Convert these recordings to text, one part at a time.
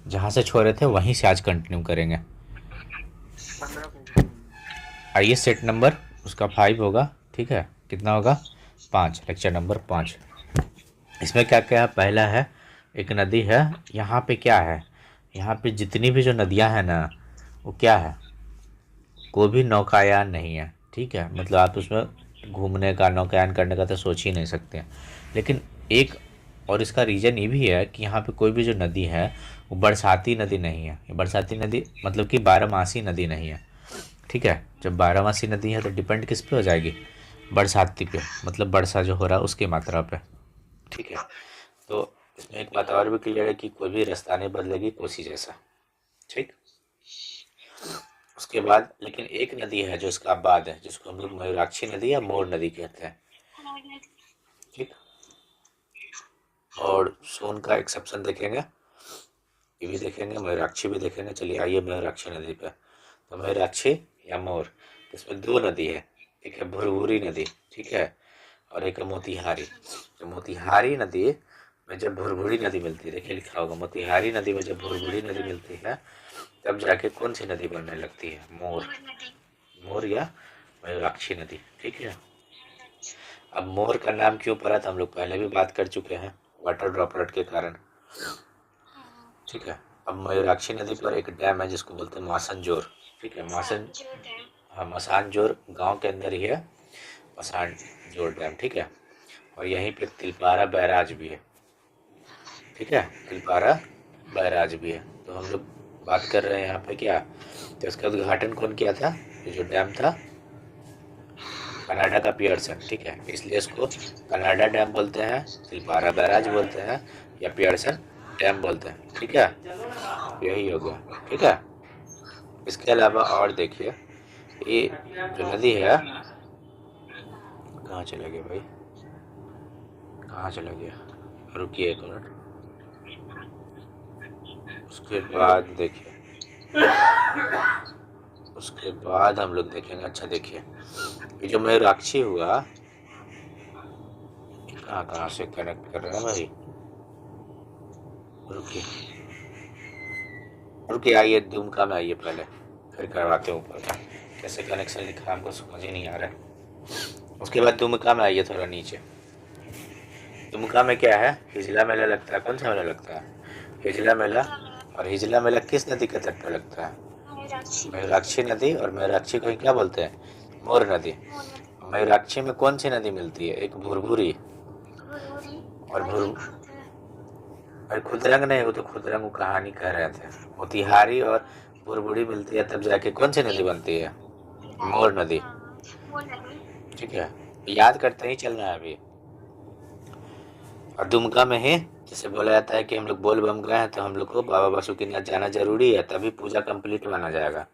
जहाँ से छोड़ रहे थे वहीं से आज कंटिन्यू करेंगे। 15 को। आइए सेट नंबर उसका 5 होगा, ठीक है, कितना होगा 5, लेक्चर नंबर 5। इसमें क्या क्या है, पहला है एक नदी है। यहाँ पे क्या है, यहाँ पे जितनी भी जो नदियाँ हैं ना, वो क्या है, कोई भी नौकायान नहीं है, ठीक है, मतलब आप उसमें घूमने का नौकायान करने का तो सोच ही नहीं सकते हैं। लेकिन एक और इसका रीज़न ये भी है कि यहाँ पे कोई भी जो नदी है वो बरसाती नदी नहीं है। ये बरसाती नदी मतलब कि बारहमासी नदी नहीं है, ठीक है। जब बारहमासी नदी है तो डिपेंड किस पे हो जाएगी, बरसाती पे, मतलब वर्षा जो हो रहा है उसकी मात्रा पे, ठीक है। तो इसमें एक बात और भी क्लियर है कि कोई भी रास्ता नहीं बदलेगी कोसी जैसा, ठीक। उसके बाद लेकिन एक नदी है जो इसका बाद है, जिसको हम लोग मयूराक्षी नदी या मोर नदी कहते हैं, ठीक। और सोन का एक्सेप्शन देखेंगे, ये भी देखेंगे, मयूराक्षी भी देखेंगे। चलिए आइए मयूराक्षी नदी पे। तो मयूराक्षी या मोर, इसमें दो नदी है, एक है भुरभुरी नदी, ठीक है, और एक है मोतिहारी। तो मोतिहारी नदी में जब भुरभुरी नदी मिलती है, देखिए लिखा होगा मोतिहारी नदी में जब भुरभुरी नदी मिलती है तब जाके कौन सी नदी बनने लगती है, मोर, मोर या मयूराक्षी नदी, ठीक है। अब मोर का नाम क्यों पड़ा था हम लोग पहले भी बात कर चुके हैं, वाटर ड्रॉपलेट के कारण, ठीक है। अब मयूराक्षी नदी पर एक डैम है जिसको बोलते हैं मासनजोर, ठीक है। मासन, हाँ, मसानजोर गांव के अंदर ही है मसानजोर डैम, ठीक है। और यहीं पे तिलपारा बैराज भी है, ठीक है, तिलपारा बैराज भी है। तो हम लोग बात कर रहे हैं यहाँ पे क्या, तो इसका उद्घाटन कौन किया था, ये जो डैम था कनाडा का पियर्सन, ठीक है, इसलिए इसको कनाडा डैम बोलते हैं, तिलपारा बैराज बोलते हैं, या पियर्सन डैम बोलते हैं, ठीक है। यही हो गया, ठीक है। इसके अलावा और देखिए, ये जो नदी है, कहाँ चला गया भाई, कहाँ चला गया, रुकिए एक मिनट। उसके बाद देखिए, उसके बाद हम लोग देखेंगे, अच्छा देखिए, ये जो मयूराक्षी हुआ, ये कहाँ कहाँ से कनेक्ट कर रहे हैं भाई, रुकिए रुकिए, आइए दुमका में आइए पहले, फिर करवाते हैं ऊपर का, कैसे कनेक्शन लिखा है हमको समझ ही नहीं आ रहा है। उसके बाद दुमका में आइए थोड़ा नीचे। दुमका में क्या है, हिजला मेला लगता है, कौन सा मेला लगता है, हिजला मेला। और हिजला मेला किस नदी के तट पर लगता है, मयूराक्षी नदी। और मयूराक्षी को ही क्या बोलते हैं, मोर नदी। मयूराक्षी में कौन सी नदी मिलती है, एक भुरभुरी, और भुर और खुदरंग नहीं, वो तो खुदरंग वो कहानी कह रहे थे। मोतिहारी और भुरभुरी मिलती है तब जाके कौन सी नदी बनती है, मोर नदी, ठीक है। याद करते ही चलना है अभी। और दुमका में ही जैसे बोला जाता है कि हम लोग बोल बम गए हैं तो हम लोग को बाबा बासुकीनाथ जाना जरूरी है, तभी पूजा कंप्लीट माना जाएगा,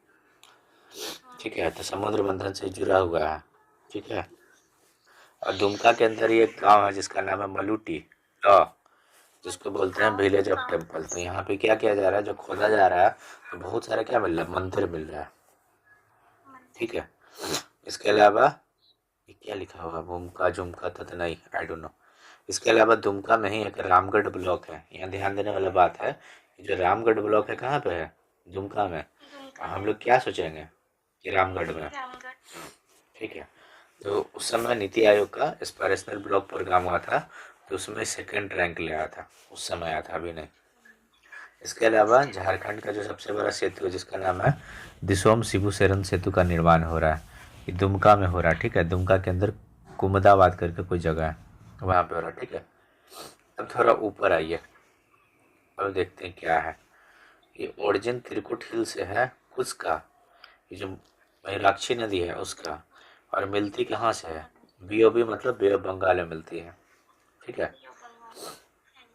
ठीक है। तो समुद्र बंधन से जुड़ा हुआ है, ठीक है। और दुमका के अंदर ही एक गांव है जिसका नाम है मलूटी लॉ, जिसको बोलते हैं विलेज ऑफ टेम्पल। तो यहाँ पे क्या किया जा रहा है, जो खोदा जा रहा है तो बहुत सारे क्या मिल रहा है, मंदिर मिल रहा है, ठीक है। इसके अलावा ये क्या लिखा हुआ, भूमका झुमका तो नहीं, आई डोंट नो। इसके अलावा दुमका में ही एक रामगढ़ ब्लॉक है, यहाँ ध्यान देने वाला बात है, जो रामगढ़ ब्लॉक है कहाँ पे है, दुमका में। हम लोग क्या सोचेंगे कि रामगढ़ में, ठीक है। तो उस समय नीति आयोग का एस्पिरेशनल ब्लॉक प्रोग्राम हुआ था, तो उसमें सेकंड रैंक ले आया था, उस समय आया था, अभी नहीं। इसके अलावा झारखंड का जो सबसे बड़ा सेतु है जिसका नाम है दिसोम शिबू सेरन सेतु का निर्माण हो रहा है, ये दुमका में हो रहा है, ठीक है। दुमका के अंदर कुमदाबाद करके कोई जगह है, वहाँ पे हो रहा है, ठीक है। अब थोड़ा ऊपर आइए, अब देखते हैं क्या है। ये ओरिजिन त्रिकुट हिल से है उसका, ये जो मयूराक्षी नदी है उसका। और मिलती कहाँ से है, बीओबी मतलब बे ऑफ बंगाल में मिलती है, ठीक है।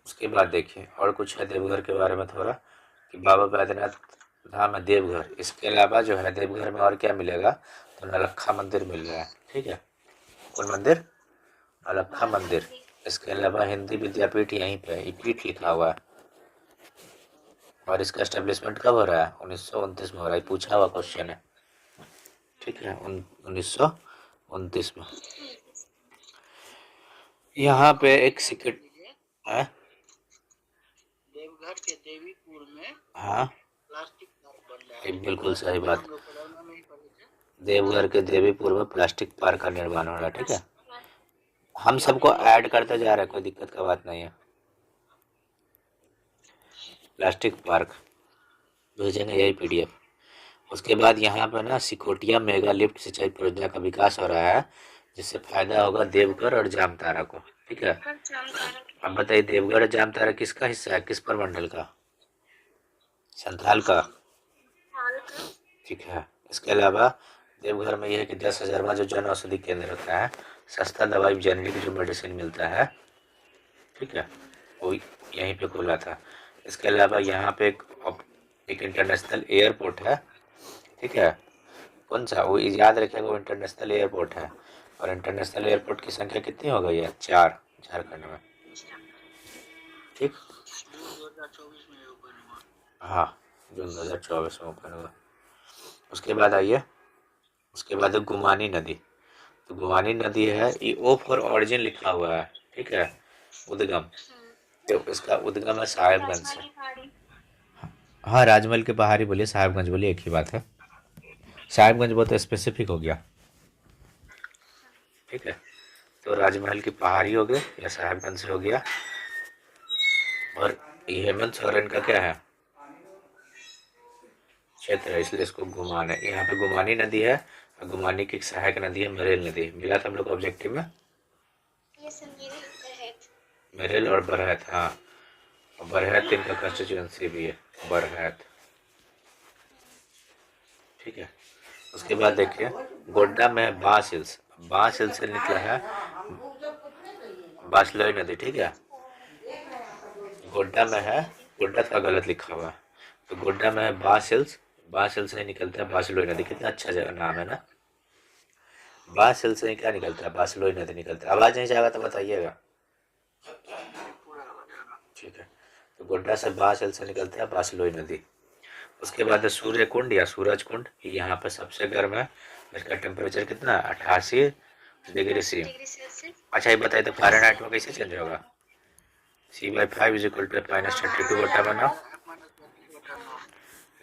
उसके बाद देखिए और कुछ है देवघर के बारे में थोड़ा, कि बाबा बैद्यनाथ धाम है देवघर। इसके अलावा जो है देवघर में और क्या मिलेगा, तो नौलक्खा मंदिर मिल रहा है, ठीक है। कौन मंदिर, नौलक्खा मंदिर। इसके अलावा हिंदी विद्यापीठ यहीं पे है, ये पीठ लिखा हुआ है। और इसका एस्टेब्लिशमेंट कब हो रहा है, 1929 में हो रहा है, पूछा हुआ क्वेश्चन है, ठीक है, 1929 में। यहाँ पे एक सिक्योरिटी है, देवघर के देवीपुर हाँ, एक बिल्कुल सही बात। देवघर के देवीपुर में प्लास्टिक पार्क का निर्माण हो रहा है, ठीक है। हम सबको ऐड करते जा रहे हैं, कोई दिक्कत का बात नहीं है। प्लास्टिक पार्क भेजेंगे यही पीडीएफ। उसके बाद यहाँ पर ना सिकोटिया मेगा लिफ्ट सिंचाई परियोजना का विकास हो रहा है, जिससे फायदा होगा देवघर और जामतारा को, ठीक है। अब बताइए देवघर और जामतारा किसका हिस्सा है, किस प्रमंडल का? संथाल का, ठीक है। इसके अलावा देवघर में यह है कि 10,000वां जो जन औषधि केंद्र होता है, सस्ता दवाई जेनरिक जो मेडिसिन मिलता है, ठीक है, वो यहीं पे खुला था। इसके अलावा यहाँ पे एक इंटरनेशनल एयरपोर्ट है, ठीक है। कौन सा? वो याद रखेगा, वो इंटरनेशनल एयरपोर्ट है। और इंटरनेशनल एयरपोर्ट की संख्या कितनी हो गई है? 4 झारखंड में, ठीक। हाँ, जून 2024 में ओपन हुआ। उसके बाद आइए, उसके बाद है गुमानी नदी। तो गुमानी नदी है, ये ओ फॉर ऑरिजिन लिखा हुआ है, ठीक है, उद्गम। तो इसका उद्गम है साहेबगंज से। हाँ, राजमहल के पहाड़ी बोलिए, साहेबगंज बोलिए, एक ही बात है। साहेबगंज बहुत स्पेसिफिक हो गया, ठीक है। तो राजमहल की पहाड़ी हो गए या साहेबगंज से हो गया। और ये हेमंत सोरेन का क्या है? क्षेत्र है, इसलिए इसको गुमान है। यहाँ पे गुमानी नदी है, और गुमानी की एक सहायक नदी है मेरेल नदी। मिला था हम लोग ऑब्जेक्टिव में, मेरेल और बरहत। हाँ, और बरहत इनका कंस्टिट्यूएंसी भी है, बरहत, ठीक है। उसके बाद देखिए गोड्डा में है बांस हिल्स। बांस हिल्स से निकला है बासलोई नदी, ठीक है। गोड्डा में है, गोड्डा का गलत लिखा हुआ है, तो गोड्डा में है बांस हिल्स। बांस हिल्स से निकलता है बासलोई नदी। कितना अच्छा जगह नाम है ना। बांस हिल्स से क्या निकलता है? बासलोई नदी निकलता है। आवाज नहीं जाएगा तो बताइएगा, ठीक है। तो गोड्डा से बांस हिल्स से निकलता है बासलोई नदी। उसके बाद है सूर्य कुंड या सूरज कुंड। यहाँ पे सबसे गर्म है, इसका टेम्परेचर कितना है? 88 डिग्री सी। अच्छा, ये बताइए तो फ़ारेनहाइट में कैसे चेंज होगा? C/5 is equal to -32/9।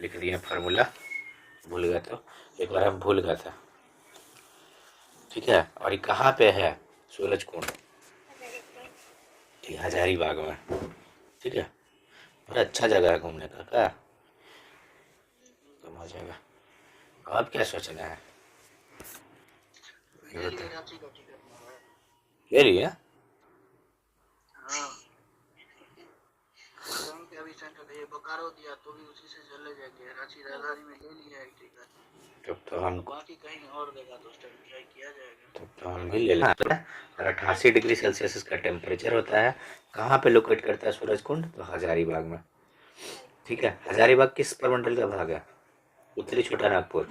लिख दिए फार्मूला, भूल गया तो, एक बार हम भूल गया था, ठीक है। और ये कहाँ पे है? सूरज कुंड, ठीक, हजारीबाग में, ठीक है। बड़ा अच्छा जगह है घूमने का, क्या तो हो जाएगा। अब क्या सोचना है? ये तो ले लिया। बोकारो दिया तो भी उसी से चले जाएंगे, रांची राजधानी में ले लिया है टिकट। तब तो हम बाकी कहीं और देगा तो उस टाइम ट्राई किया जाएगा। तब तो हम भी ले लेंगे। और 88 डिग्री सेल्सियस का टेम्परेचर होता है। कहाँ पे लोकेट करता है सूरज कुंड? तो हजारीबाग में, ठीक है। हजारीबाग किस प्रमंडल का भाग है? उत्तरी छोटा नागपुर।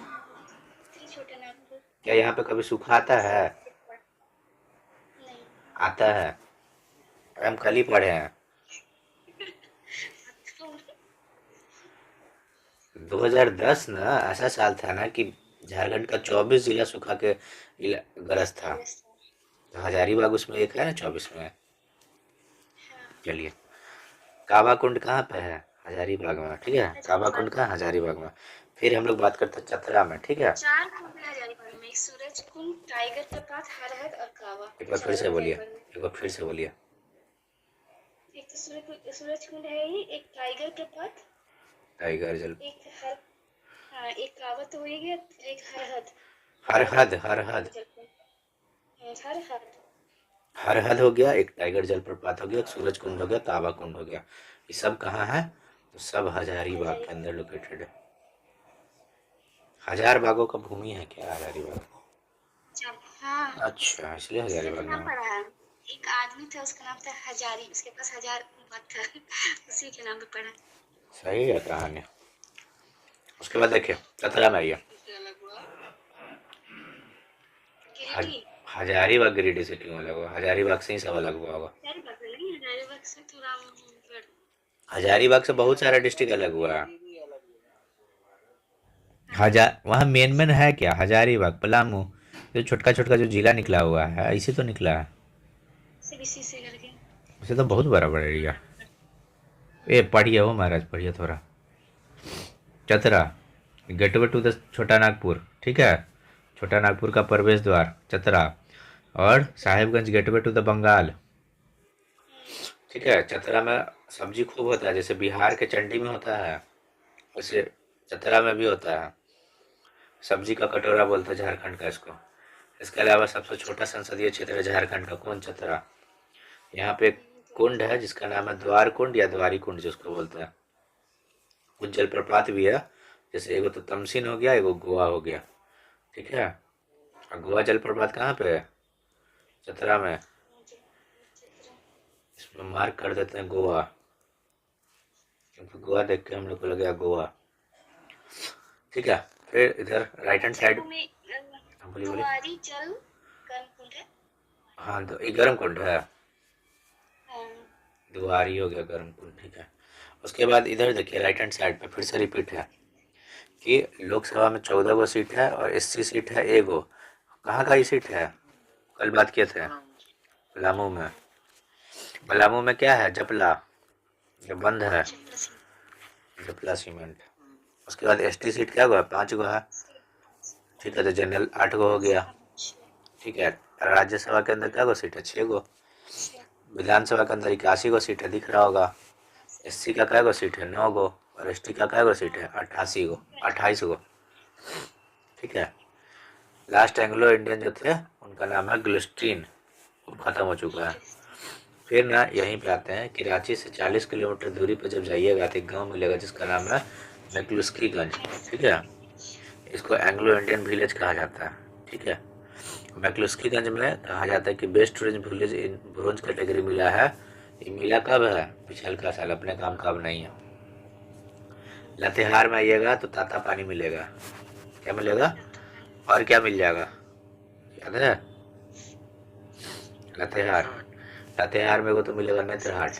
क्या यहाँ पे कभी सूखा आता है? आता है, हम कल ही पढ़े हैं। 2010 ना ऐसा साल था ना कि झारखंड का 24 जिला सूखा के ग्रस्त था। तो हजारीबाग उसमें एक है ना, 24 में। चलिए, काबा कुंड कहाँ पे है? हजारीबाग में, ठीक है। काबा कुंड कहाँ? हजारीबाग में। फिर हम लोग बात करते हैं चतरा में, ठीक है। सूरज कुंड, टाइगर प्रपात, हरहद और काबा। एक बार फिर से बोलिए, एक बार फिर से बोलिए। एक तो सूरज कुंड है ही, एक टाइगर प्रपात, टाइगर जल, एक हर, हाँ, एक काबा तो हो ही गया, एक हरहद, हरहद, हरहद, हरहद, हरहद हो गया, एक टाइगर जलप्रपात हो गया, एक सूरज कुंड हो गया, काबा कुंड हो गया। ये सब कहाँ है? तो सब हजारीबाग के अंदर लोकेटेड है। हजार बागों का भूमि है क्या हजारीबाग? हाँ। अच्छा, इसलिए हजारीबाग नाम पड़ा है। एक आदमी था, उसका नाम था हजारी, उसके पास 1000 बाग था, उसी के नाम पे पड़ा। सही है कहानी। उसके बाद देखिए चतरा में आइए। हजारीबाग गिरिडीह सिटी में लगा हुआ, हजारीबाग से ही सब अलग हुआ होगा। हजारीबाग से बहुत सारा डिस्ट्रिक्ट अलग हुआ है। वहाँ मेन है क्या? हजारीबाग, पलामू, जो छोटका छोटका जो जिला निकला हुआ है, इसी तो निकला है। उसे तो बहुत बड़ा बड़ा एरिया। ए पढ़िए हो महाराज, पढ़िए थोड़ा। चतरा, गेटवे टू द छोटा नागपुर, ठीक है। छोटा नागपुर का प्रवेश द्वार चतरा। और Sahibganj gateway to the Bengal, ठीक है। चतरा में सब्जी खूब होता है, जैसे बिहार के चंडी में होता है वैसे चतरा में भी होता है। सब्जी का कटोरा बोलते हैं झारखंड का इसको। इसके अलावा सबसे छोटा संसदीय क्षेत्र है झारखंड का कौन, चतरा। यहाँ पे एक कुंड है जिसका नाम है द्वार कुंड या द्वारी कुंड जिसको बोलते हैं। कुछ जलप्रपात भी है, जैसे एगो तो तमसीन हो गया, एगो गोवा हो गया, ठीक है। और गोवा जलप्रपात कहाँ पे है, चतरा में। इसमें मार्क कर देते हैं गोवा, क्योंकि गोवा देख के हम लोग को लगे गोवा, ठीक है। फिर इधर राइट हैंड साइड, बोलिए बोलिए। हाँ तो ये गर्म कुंड है, दुआरी हो गया गर्म कुंड, ठीक है। उसके बाद इधर देखिए राइट हैंड साइड पे फिर से रिपीट है कि लोकसभा में 14 गो सीट है और एससी सीट है एगो। कहाँ का ये सीट है, कल बात किए थे, पलामू में। पलामू में क्या है, जपला, जो बंद है, जपला सीमेंट। उसके बाद एसटी सीट क्या गो है, 5 गो है, ठीक है। तो जनरल 8 गो हो गया, ठीक है। राज्यसभा के अंदर क्या गो सीट है, 6 गो। विधानसभा के अंदर 81 गो सीट है, दिख रहा होगा। एससी का क्या गो सीट है, 9 गो। और एसटी का क्या गो सीट है, 88 गो, 28 गो, ठीक है। लास्ट एंग्लो इंडियन जो थे उनका नाम है ग्लिस्ट्रीन, वो खत्म हो चुका है। फिर ना यहीं पे आते हैं कि रांची से 40 किलोमीटर दूरी पर जब जाइएगा तो एक गाँव मिलेगा जिसका नाम है मैक्लुस्कीगंज, ठीक है। इसको एंग्लो इंडियन विलेज कहा जाता है, ठीक है। मैक्लुस्कीगंज में कहा जाता है कि best range village in bronze category मिला है। ये मिला कब है, पिछले का साल, अपने काम का अब नहीं है। लातेहार में आइएगा तो ताता पानी मिलेगा, क्या मिलेगा और क्या मिल जाएगा, याद है। लातेहार, लातेहार में को तो मिलेगा नेत्रहाट,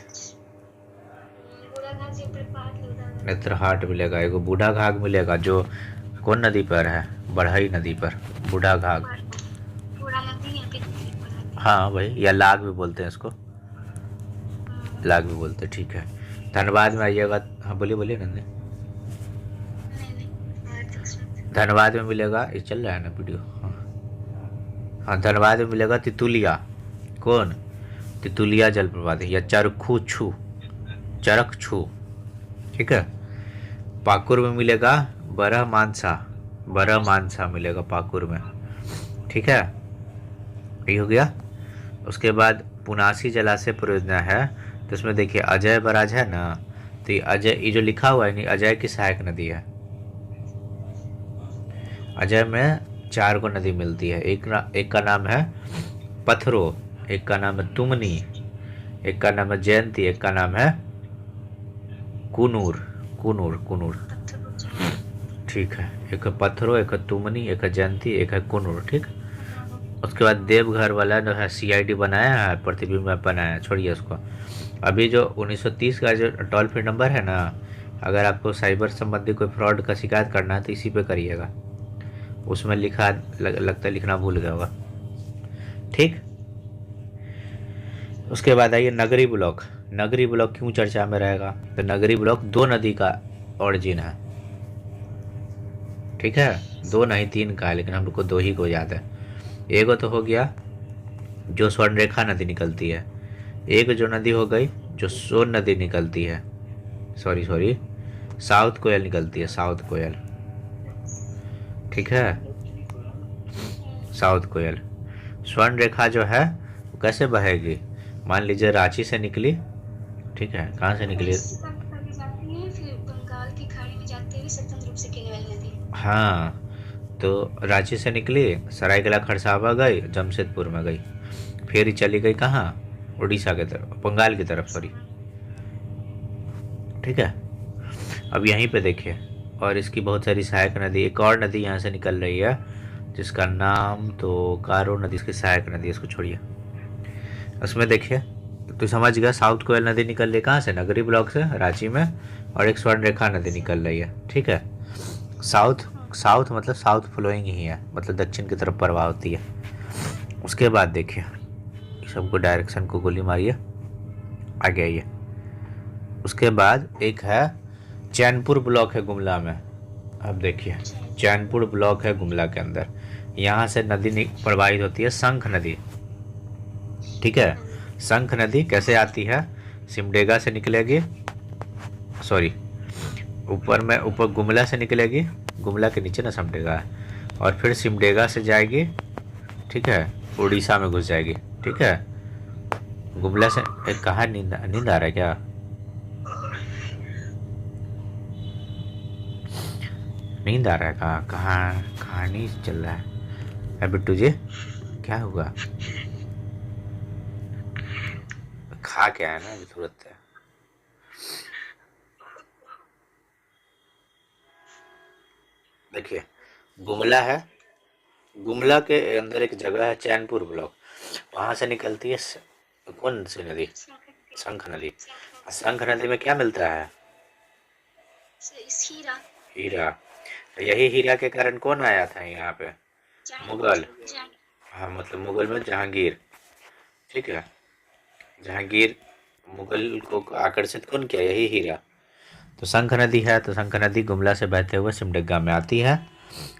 नेत्रहाट मिलेगा। एगो बूढ़ा घाघ मिलेगा जो कौन नदी पर है, बढ़ई नदी पर, बूढ़ा घाघ। हाँ भाई, या लाग भी बोलते हैं इसको, लाग भी बोलते हैं, ठीक है। धनबाद में आइएगा, हाँ बोलिए बोलिए नंदे। धनबाद में मिलेगा, ये चल रहा है ना वीडियो, हाँ। धनबाद में मिलेगा तितुलिया, कौन, तितुलिया जलप्रपात या चरखू छू, चरख छू, ठीक है। पाकुर में मिलेगा बरह मानसा, बरह मानसा मिलेगा पाकुर में, ठीक है। यही हो गया। उसके बाद पुनासी जलाशय परियोजना है, तो इसमें देखिए अजय बराज है ना, तो ये अजय, ये जो लिखा हुआ है नहीं, अजय की सहायक नदी है। अजय में 4 को नदी मिलती है, एक का नाम है पथरो, एक का नाम है तुमनी, एक का नाम है जयंती, एक का नाम है कुनूर, कुनूर कुनूर, ठीक है। एक है पत्थरों, एक है तुमनी, एक है जयंती, एक है कुनूर, ठीक। उसके बाद देवघर वाला जो है सीआईडी बनाया है, प्रतिबिंब मैप बनाया है, छोड़िए उसको। अभी जो 1930 का जो टोल फ्री नंबर है ना, अगर आपको साइबर संबंधी कोई फ्रॉड का शिकायत करना है तो इसी पे करिएगा। उसमें लिखा लगता है लिखना भूल गया होगा, ठीक। उसके बाद आइए नगरी ब्लॉक। नगरी ब्लॉक क्यों चर्चा में रहेगा, तो नगरी ब्लॉक 2 नदी का ऑरिजिन है, ठीक है। 2 नहीं 3 का है, लेकिन हम लोग को 2 ही को याद है। एक तो हो गया जो स्वर्णरेखा नदी निकलती है, एक जो नदी हो गई जो सोन नदी निकलती है, सॉरी साउथ कोयल निकलती है, साउथ कोयल, ठीक है। साउथ कोयल। स्वर्ण रेखा जो है वो कैसे बहेगी, मान लीजिए रांची से निकली, ठीक है। कहाँ से निकली, हाँ, तो रांची से निकली, सरायकेला खरसावा गई, जमशेदपुर में गई, फिर चली गई कहाँ, उड़ीसा की तरफ, बंगाल की तरफ, सॉरी, ठीक है। अब यहीं पे देखिए, और इसकी बहुत सारी सहायक नदी, एक और नदी यहाँ से निकल रही है जिसका नाम तो कारो नदी, इसकी सहायक नदी, इसको छोड़िए। उसमें देखिए तो समझ गया, साउथ कोयल नदी निकल रही कहाँ से, नगरी ब्लॉक से, रांची में। और एक स्वर्ण रेखा नदी निकल रही है, ठीक है। साउथ मतलब साउथ फ्लोइंग ही है, मतलब दक्षिण की तरफ प्रवाह होती है। उसके बाद देखिए सबको डायरेक्शन को गोली मारिए, आगे आइए। उसके बाद एक है चैनपुर ब्लॉक है गुमला में। अब देखिए, चैनपुर ब्लॉक है गुमला के अंदर। यहाँ से नदी प्रवाहित होती है, शंख नदी। ठीक है, शंख नदी कैसे आती है? सिमडेगा से निकलेगी, सॉरी, ऊपर में, ऊपर गुमला से निकलेगी, गुमला के नीचे ना सिमडेगा है, और फिर सिमडेगा से जाएगी, ठीक है, उड़ीसा में घुस जाएगी। ठीक है, गुमला से एक, कहाँ नींद नींद आ रहा है क्या? नींद आ रहा है? कहाँ कहाँ कहानी चल रहा है बिट्टू जी? क्या हुआ? खा क्या है ना अभी तुरंत है। देखिए, गुमला है, गुमला के अंदर एक जगह है चैनपुर ब्लॉक, वहां से निकलती है कौन सी नदी? शंख नदी। शंख नदी में क्या मिलता है? हीरा। हीरा। तो यही हीरा के कारण कौन आया था यहाँ पे? मुगल। हाँ, मतलब मुगल में जहांगीर। ठीक है, जहांगीर मुगल को आकर्षित कौन किया? यही हीरा। तो शंख नदी है, तो शंख नदी गुमला से बहते हुए सिमडेगा में आती है,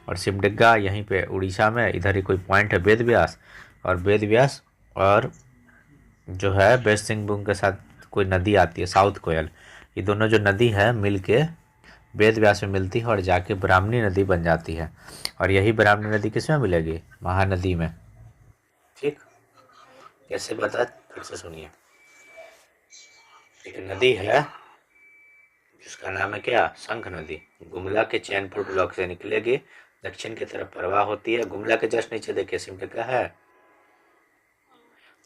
और सिमडेगा यहीं पे उड़ीसा में, इधर ही कोई पॉइंट है वेद व्यास, और वेद व्यास और जो है वेस्ट सिंहभूम के साथ कोई नदी आती है साउथ कोयल। ये दोनों जो नदी है मिल के वेद व्यास में मिलती है और जाके ब्राह्मणी नदी बन जाती है, और यही ब्राह्मणी नदी किस में मिलेगी? महानदी में। ठीक, कैसे बता, फिर से सुनिए। एक नदी है जिसका नाम है क्या? शंख नदी। गुमला के चैनपुर ब्लॉक से निकलेगी, दक्षिण की तरफ प्रवाह होती है। गुमला के जस्ट नीचे देखिए सिमडेगा है,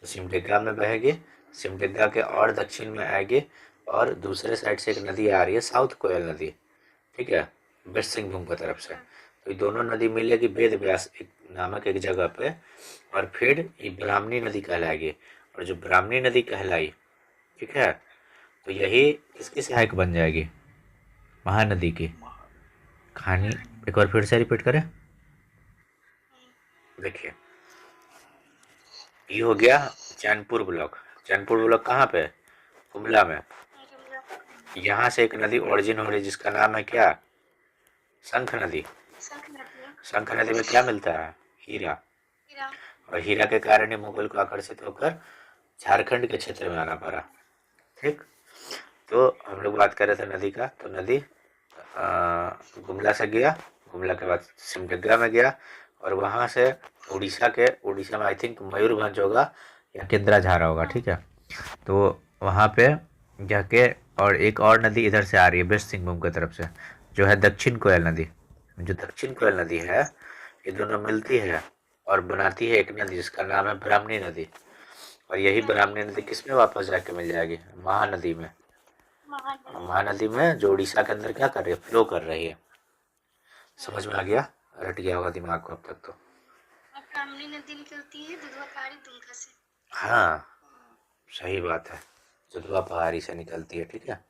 तो सिमडेगा में बहेगी, सिमडेगा के और दक्षिण में आएगी, और दूसरे साइड से एक नदी आ रही है साउथ कोयल नदी। ठीक है, वेस्ट सिंहभूम की तरफ से। तो ये दोनों नदी मिलेगी वेद व्यास एक नामक एक जगह पे, और फिर ये ब्राह्मणी नदी कहलाएगी। और जो ब्राह्मणी नदी कहलाई, ठीक है, तो यही किसकी सहायक बन जाएगी? महानदी की। कहानी एक बार फिर से रिपीट करें। देखिए, ये हो गया चैनपुर ब्लॉक। चैनपुर ब्लॉक कहाँ पे? गुमला में। यहाँ से एक नदी ओरिजिन हो रही है जिसका नाम है क्या? शंख नदी। शंख नदी में क्या मिलता है? हीरा। और हीरा के कारण ही मुगल को आकर्षित होकर झारखंड के क्षेत्र में आना पड़ा। ठीक, तो हम लोग बात कर रहे थे नदी का। तो नदी गुमला से गया, गुमला के बाद सिमडेगा में गया, और वहां से उड़ीसा में आई थिंक मयूरभंज होगा या केंद्राझारा होगा। ठीक है, तो वहाँ पे जाके, और एक और नदी इधर से आ रही है वेस्ट सिंहभूम की तरफ से, जो है दक्षिण कोयल नदी। जो दक्षिण कोयल नदी है, ये दोनों मिलती है और बनाती है एक नदी जिसका नाम है ब्राह्मणी नदी। और यही ब्राह्मणी नदी किसमें वापस जाके मिल जाएगी? महानदी में। महानदी में जो उड़ीसा के अंदर क्या कर रही है? फ्लो कर रही है। समझ में आ गया? रट गया होगा दिमाग को अब तक तो। ब्राह्मणी नदी निकलती है दुधवा पहाड़ी दुमका से। हाँ, सही बात है, दुधवा पहाड़ी से निकलती है। ठीक है,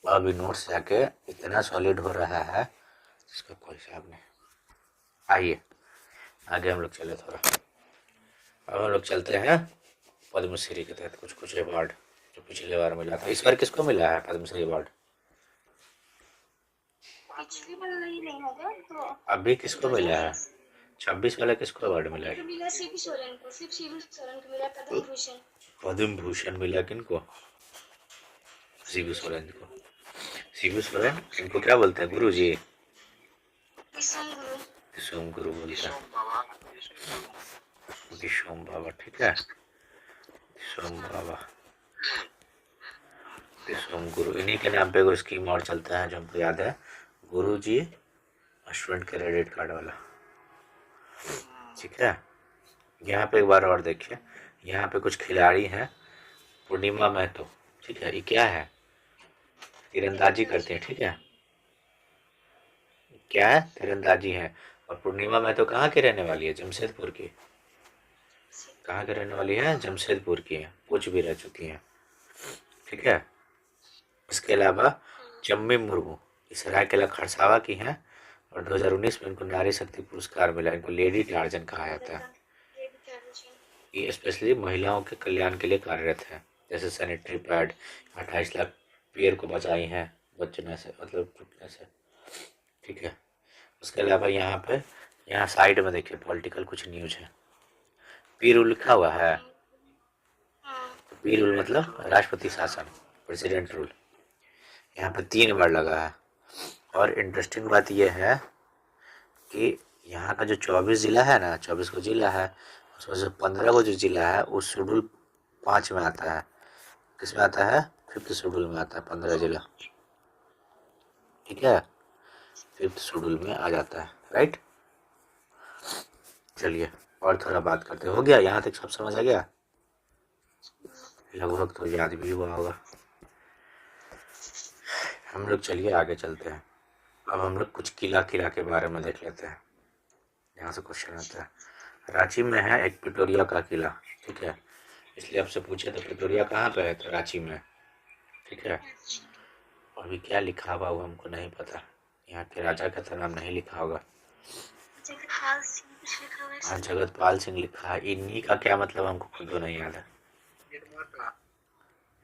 अभी नोट्स जाके इतना सॉलिड हो रहा है इसका कोई हिसाब नहीं। आइए आगे हम लोग चले थोड़ा। अब हम लोग चलते हैं पद्मश्री के तहत कुछ कुछ अवार्ड जो पिछले बार मिला था। इस बार किसको मिला है पद्मश्री अवार्ड? पिछली बार नहीं होगा तो अभी किसको मिला है? 26 वाला किसको अवार्ड मिला है? मिला सीपी सोरेन को, सिर्फ सीपी सोरेन को मिला पद्म भूषण। पद्म भूषण मिला किनको? शिबू सोरेन को। शिबू सोरेन इनको क्या बोलते हैं? गुरु जी? विश्वम गुरु बोलते हैं, विश्वम बाबा। ठीक है, विश्वम बाबा, विश्वम गुरु, इन्हीं के नाम पे कोई स्कीम और चलता है जो हमको याद है, गुरु जी स्टूडेंट क्रेडिट कार्ड वाला। ठीक है, यहाँ पे एक बार और देखिए, यहाँ पे कुछ खिलाड़ी हैं, पूर्णिमा महतो। ठीक है, ये क्या है? तीरंदाजी करते हैं। ठीक है, क्या है? तीरंदाजी है। और पूर्णिमा महतो कहाँ की रहने वाली है? जमशेदपुर की। कहाँ की रहने वाली है? जमशेदपुर की है, कुछ भी रह चुकी हैं। ठीक है, इसके अलावा चम्मी मुर्मू सरायकेला खरसावा की हैं, और 2019 में इनको नारी शक्ति पुरस्कार मिला। इनको लेडी टार्जन कहा जाता है। ये स्पेशली महिलाओं के कल्याण के लिए कार्यरत है। जैसे सैनिटरी पैड 28 लाख पेड़ को बचाई हैं बचने से, मतलब टूटने से। ठीक है। उसके अलावा यहाँ पे, यहाँ साइड में देखिए पॉलिटिकल कुछ न्यूज है। पी रूल लिखा हुआ है। हाँ। तो पी रूल मतलब राष्ट्रपति शासन, प्रेसिडेंट रूल। यहाँ पे 3 बार लगा है। और इंटरेस्टिंग बात यह है कि यहाँ का जो 24 जिला है ना, 24 को जिला है, उसमें से 15 को जो जिला है वो शेड्यूल 5 में आता है। किस में आता है? 5th शेड्यूल में आता है 15 जिला। ठीक है, 5th शेड्यूल में आ जाता है, राइट। चलिए और थोड़ा बात करते हो गया, यहाँ तक सब समझ आ गया लगभग, तो याद भी हुआ होगा। हम लोग चलिए आगे चलते हैं। अब हम लोग कुछ किला के बारे में देख लेते हैं। यहाँ से क्वेश्चन आता है। रांची में है एक पिटोरिया का किला। ठीक है, इसलिए आपसे पूछे तो पिटोरिया कहाँ पे है, तो रांची में। ठीक है, अभी क्या लिखा हुआ वो हमको नहीं पता। यहाँ के राजा का तो नाम नहीं लिखा होगा। जगतपाल सिंह कुछ लिखा हुआ है। हाँ, जगतपाल सिंह लिखा है। इन्हीं का क्या मतलब हमको खुद को नहीं याद है।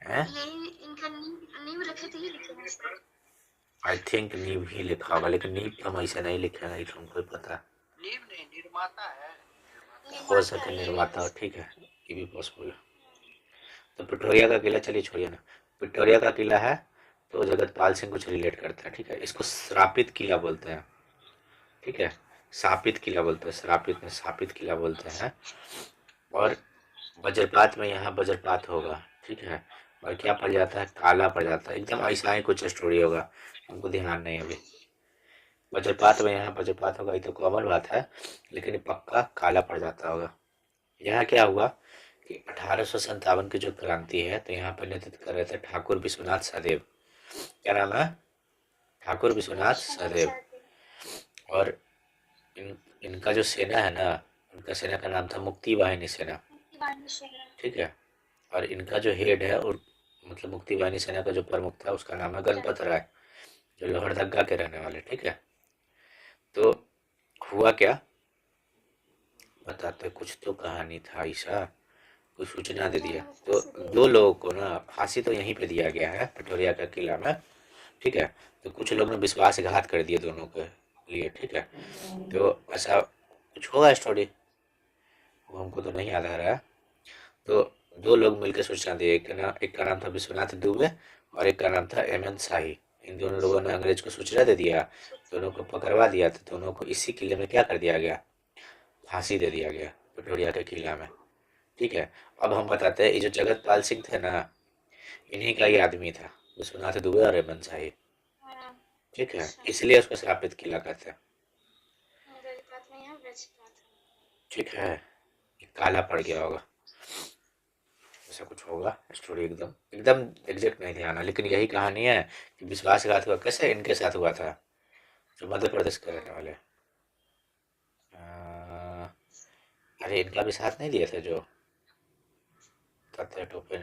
यही इनका नींव रखे थे, ये लिखे हैं सर। आई थिंक नींव ही लिखा होगा, लेकिन नींव तो हम ऐसे नहीं लिखे, नहीं तो हमको पता। नींव नहीं, निर्माता है। हो सके निर्माता हो, ठीक है, ये भी पॉसिबल है। तो पिटोरिया का किला, चलिए छोड़िए ना, पिटोरिया का किला है तो जगतपाल सिंह कुछ रिलेट करता है। ठीक है, इसको श्रापित किला बोलते हैं। ठीक है, शापित किला बोलते हैं, श्रापित में शापित किला बोलते हैं। और वज्रपात में यहाँ वज्रपात होगा। ठीक है, और क्या पड़ जाता है, काला पड़ जाता है। एकदम ऐसा ही कुछ स्टोरी होगा, हमको ध्यान नहीं अभी। वज्रपात में यहाँ वज्रपात होगा, ये तो कॉमन बात है, लेकिन ये पक्का काला पड़ जाता होगा। यहाँ क्या हुआ कि 1857 की जो क्रांति है, तो यहाँ पर नेतृत्व कर रहे थे ठाकुर विश्वनाथ सहदेव। क्या नाम है? ठाकुर विश्वनाथ सहदेव। और इनका जो सेना है ना, उनका सेना का नाम था मुक्ति वाहिनी सेना। ठीक है, और इनका जो हेड है, और मतलब मुक्ति वाहिनी सेना का जो प्रमुख था, उसका नाम है गणपत राय, जो लोहरदगा के रहने वाले। ठीक है, तो हुआ क्या बताते, कुछ तो कहानी था ऐसा, कुछ सूचना दे दिया। तो 2 लोगों को ना फांसी तो यहीं पे दिया गया है पिटोरिया का किला में। ठीक है, तो कुछ लोग ने विश्वासघात कर दिए दोनों के लिए। ठीक है, तो ऐसा कुछ होगा स्टोरी, वो हमको तो नहीं याद आ रहा है। तो 2 लोग मिलकर सूचना दिए, एक का नाम था विश्वनाथ दुबे और एक का नाम था एम.एन. शाही। इन दोनों लोगों ने अंग्रेज को सूचना दे दिया, दोनों को पकड़वा दिया, तो दोनों को इसी किले में क्या कर दिया गया, फांसी दे दिया गया पिटोरिया के किला में। ठीक है, अब हम बताते हैं, ये जो जगतपाल सिंह थे ना, इन्हीं का ये आदमी था, विश्वनाथ दुबे और एम.एन. शाही। ठीक है, इसलिए उसको श्रापित किला कहते हैं। ठीक है, काला पड़ गया होगा, ऐसा कुछ होगा स्टोरी, एकदम एकदम एग्जैक्ट नहीं ध्यान है, लेकिन यही कहानी है कि विश्वासघात हुआ। कैसे इनके साथ हुआ था, जो मध्य प्रदेश के रहने वाले, अरे इनका भी साथ नहीं दिए थे जो तात्या टोपे,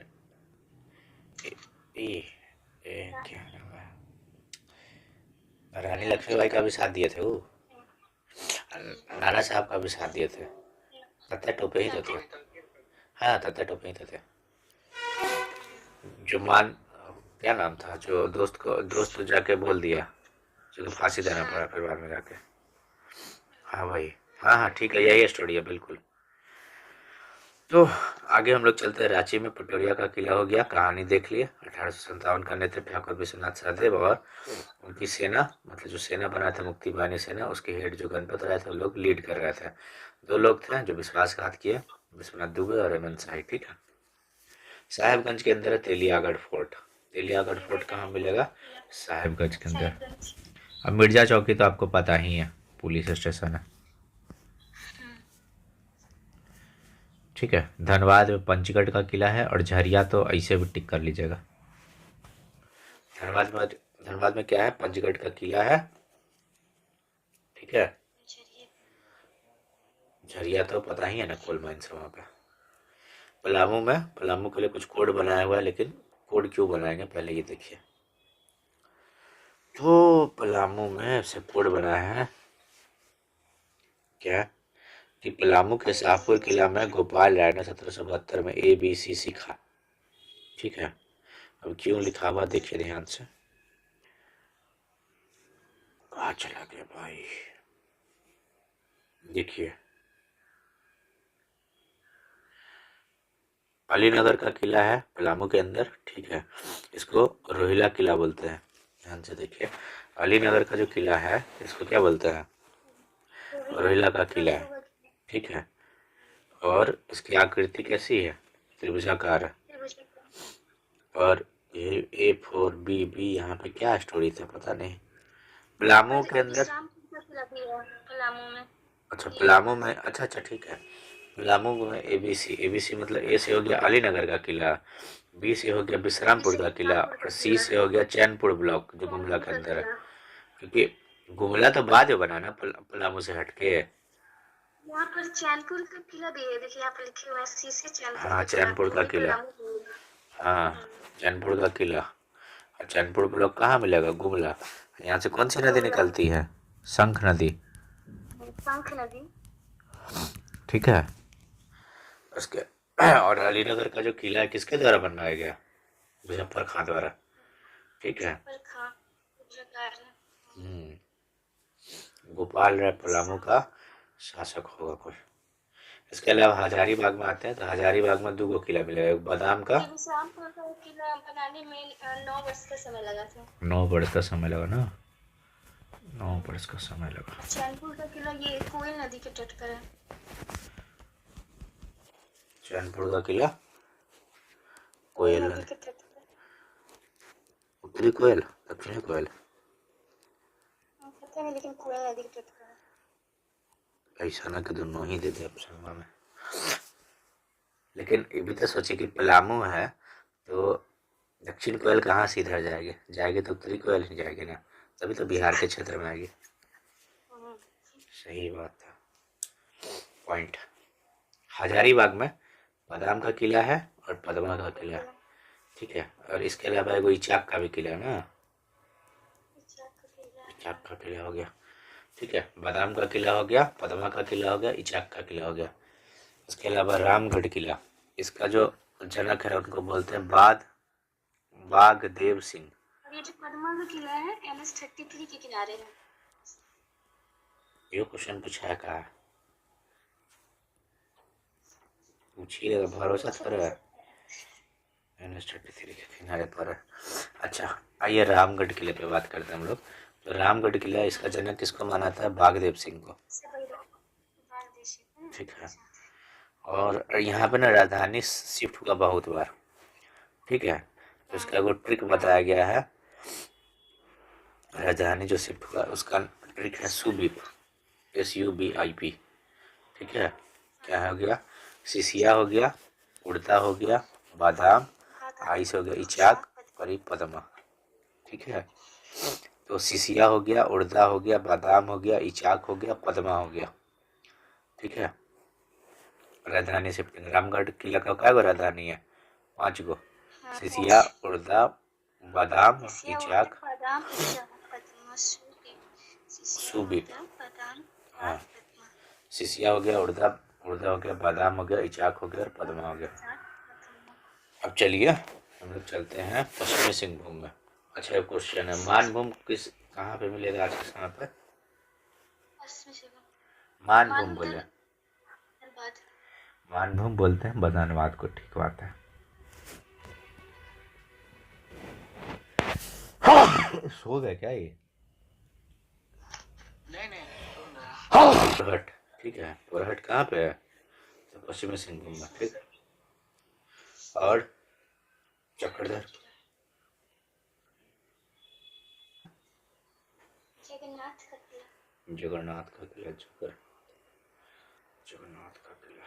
क्या नाम है, रानी लक्ष्मीबाई का भी साथ दिए थे वो, नाना साहब का भी साथ दिए थे, तात्या टोपे ही तो थे। हाँ, तात्या टोपे ही तो थे। जो क्या नाम था, जो दोस्त जाके बोल दिया, जो फांसी देना पड़ा फिर बाद में जाके। हाँ भाई, हाँ हाँ ठीक है, यही स्टोरी है बिल्कुल। तो आगे हम लोग चलते हैं। रांची में पिटोरिया का किला हो गया, कहानी देख लिए। 1857 का नेतृत्व ठाकुर विश्वनाथ सहदेव और उनकी सेना, मतलब जो सेना बना था मुक्ति वाहिनी सेना, उसके हेड जो गणपत राय थे, लोग लीड कर रहे थे। 2 लोग थे जो विश्वासघात किए, विश्वनाथ दुबे और एम.एन. शाही। ठीक है, साहेबगंज के अंदर है तेलियागढ़ फोर्ट। तेलियागढ़ फोर्ट कहाँ मिलेगा? साहेबगंज के अंदर। अब मिर्जा चौकी तो आपको पता ही है, पुलिस स्टेशन है। ठीक है, धनबाद में पंचगढ़ का किला है, और झरिया तो ऐसे भी टिक कर लीजिएगा। धनबाद में क्या है, पंचगढ़ का किला है। ठीक है, झरिया तो पता ही है ना, कोल माइंस है वहाँ पे। पलामू के लिए कुछ कोड बनाया हुआ है, लेकिन कोड क्यों बनाएंगे पहले ये देखिए। तो पलामू में से कोड बनाया है क्या, कि पलामू के शाहपुर किला में गोपाल राय ने 1772 में ABC सीखा। ठीक है, अब क्यों लिखा हुआ देखिए ध्यान से। कहाँ चला गया भाई, देखिए अलीनगर का किला है पलामू के अंदर। ठीक है, इसको रोहिला किला बोलते हैं। ध्यान से देखिए, अलीनगर का जो किला है इसको क्या बोलते हैं, रोहिला का किला है। ठीक है, और इसकी आकृति कैसी है, त्रिभुजाकार है। और ये A4BB यहाँ पे क्या स्टोरी था पता नहीं। पलामू के अंदर, पलामू में अच्छा पलामू में, अच्छा ठीक है। पलामू में ABC मतलब A से हो गया अलीनगर का किला, B से हो गया विश्रामपुर का किला, और C से हो गया चैनपुर ब्लॉक जो गुमला के अंदर है। क्योंकि गुमला तो बाद में बना ना पलामू से हटके। यहाँ पर चैनपुर का किला भी है, देखिए यहाँ पर लिखे हुए हैं सी से चैनपुर हाँ चैनपुर का किला, हाँ चैनपुर का किला। और चैनपुर ब्लॉक कहाँ मिलेगा, गुमला। यहाँ से कौन सी नदी निकलती है, शंख नदी। शंख नदी। ठीक है, उसके और अलीनगर का जो किला है किसके द्वारा बनवाया गया, मुजफ्फर खां द्वारा। ठीक है, गोपाल राय पलामू का शासक होगा कोई। इसके अलावा हजारीबाग में आते हैं तो हजारीबाग में 2 किला मिलेगा, एक बादाम का। विश्रामपुर का किला बनाने में 9 वर्ष का समय लगा था। 9 वर्ष का समय लगा ना, 9 वर्ष का समय लगा। चैनपुर का किला ये कोयल नदी के तट पर है। चैनपुर का किला कोयल नदी के तट पर। उत्तरी कोयल दक्षिणी कोयल पता नहीं, लेकिन कोयल नदी के तट पर है। ऐसा ना कि दोनों ही दे दे ऑप्शन में। लेकिन ये भी तो सोचे कि पलामू है तो दक्षिण कोयल कहाँ से इधर जाएगी, जाएगी तो उत्तरी कोयल ही जाएगी ना, तभी तो बिहार के क्षेत्र में आएगी। सही बात था, पॉइंट। हजारीबाग में बादाम का किला है और पद्मा का किला है। ठीक है, और इसके अलावा एगो इचाक का भी किला है ना, इचाक का किला हो गया। ठीक है, बादाम का किला हो गया, पद्मा का किला हो गया, इचाक का किला हो गया। इसके अलावा रामगढ़ किला, इसका जो जनक है उनको बोलते हैं बागदेव सिंह। ये जो पद्मा का किला है NH-33 के किनारे है। ये क्वेश्चन पूछा है, कहा पूछिए, भरोसा थोड़ा है। NH-33 के किनारे पर है। अच्छा आइए रामगढ़ किले पे बात करते हैं हम लोग। तो रामगढ़ किला, इसका जनक किसको माना था, बागदेव सिंह को। ठीक है, और यहाँ पे ना राजधानी शिफ्ट हुआ बहुत बार। ठीक है, तो इसका एगो ट्रिक बताया गया है, राजधानी जो शिफ्ट हुआ उसका ट्रिक है सुबीप, SUBIP। ठीक है, क्या हो गया, सिसिया हो गया, उड़ता हो गया, बादाम, आइस हो गया, इचाक और पद्मा। ठीक है, तो सिसिया हो गया, उड़दा हो गया, बादाम हो गया, इचाक हो गया, पद्मा हो गया। ठीक है, राजधानी शिफ्ट, रामगढ़ किला का क्या राजधानी है, 5 गो, सिसिया, उड़दा, बादाम, इचाक, सुबीप। हाँ, सिसिया हो गया, उड़दा हो गया, बादाम हो गया, इचाक हो गया और पद्मा हो गया। अब चलिए हम लोग चलते हैं पश्चिमी सिंहभूम में। अच्छा क्वेश्चन है, मानभूम किस कहाँ पे मिलेगा आज के समय पे, मानभूम बोले, मानभूम बोलते हैं बदानवाद को। ठीक बात है। सो गए क्या ये, नहीं सुन रहा। पुरहट। ठीक है, पुरहट कहाँ पे है, तो पश्चिमी सिंहभूम में। ठीक, और चक्रधर, जगन्नाथ का किला, जगन्नाथ का किला।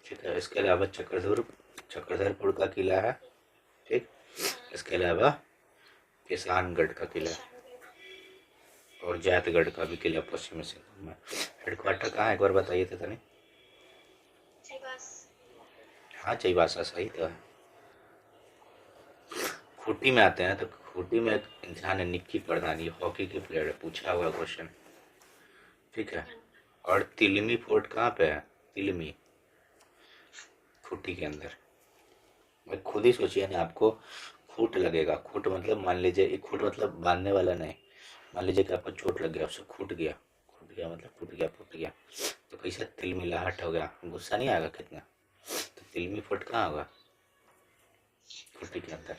ठीक है, इसके अलावा चक्रधरपुर का किला है। ठीक, इसके अलावा किसानगढ़ का किला और जैतगढ़ का भी किला पश्चिमी सिंहभूम में। हेडक्वार्टर कहाँ है एक बार बताइए तो तनी। हाँ चाईबासा सही तो है। खूंटी में आते हैं तो खूंटी में एक इंसान है निक्की प्रधान, ये हॉकी के प्लेयर है, पूछा हुआ क्वेश्चन। ठीक है, और तिलमी फोर्ट कहाँ पे है? तिलमी, खूंटी के अंदर। भाई खुद ही सोचिए ना, आपको खूंट लगेगा। खूंट मतलब मान लीजिए, एक खूंट मतलब बांधने वाला नहीं। मान लीजिए कि आपको चोट लग गया, उससे खूट गया। खूट गया मतलब फूट गया, फूट गया, तो कैसे तिलमिलाहट हो गया, गुस्सा नहीं आएगा कितना? तो तिलमी फोर्ट कहाँ होगा? खूंटी के अंदर।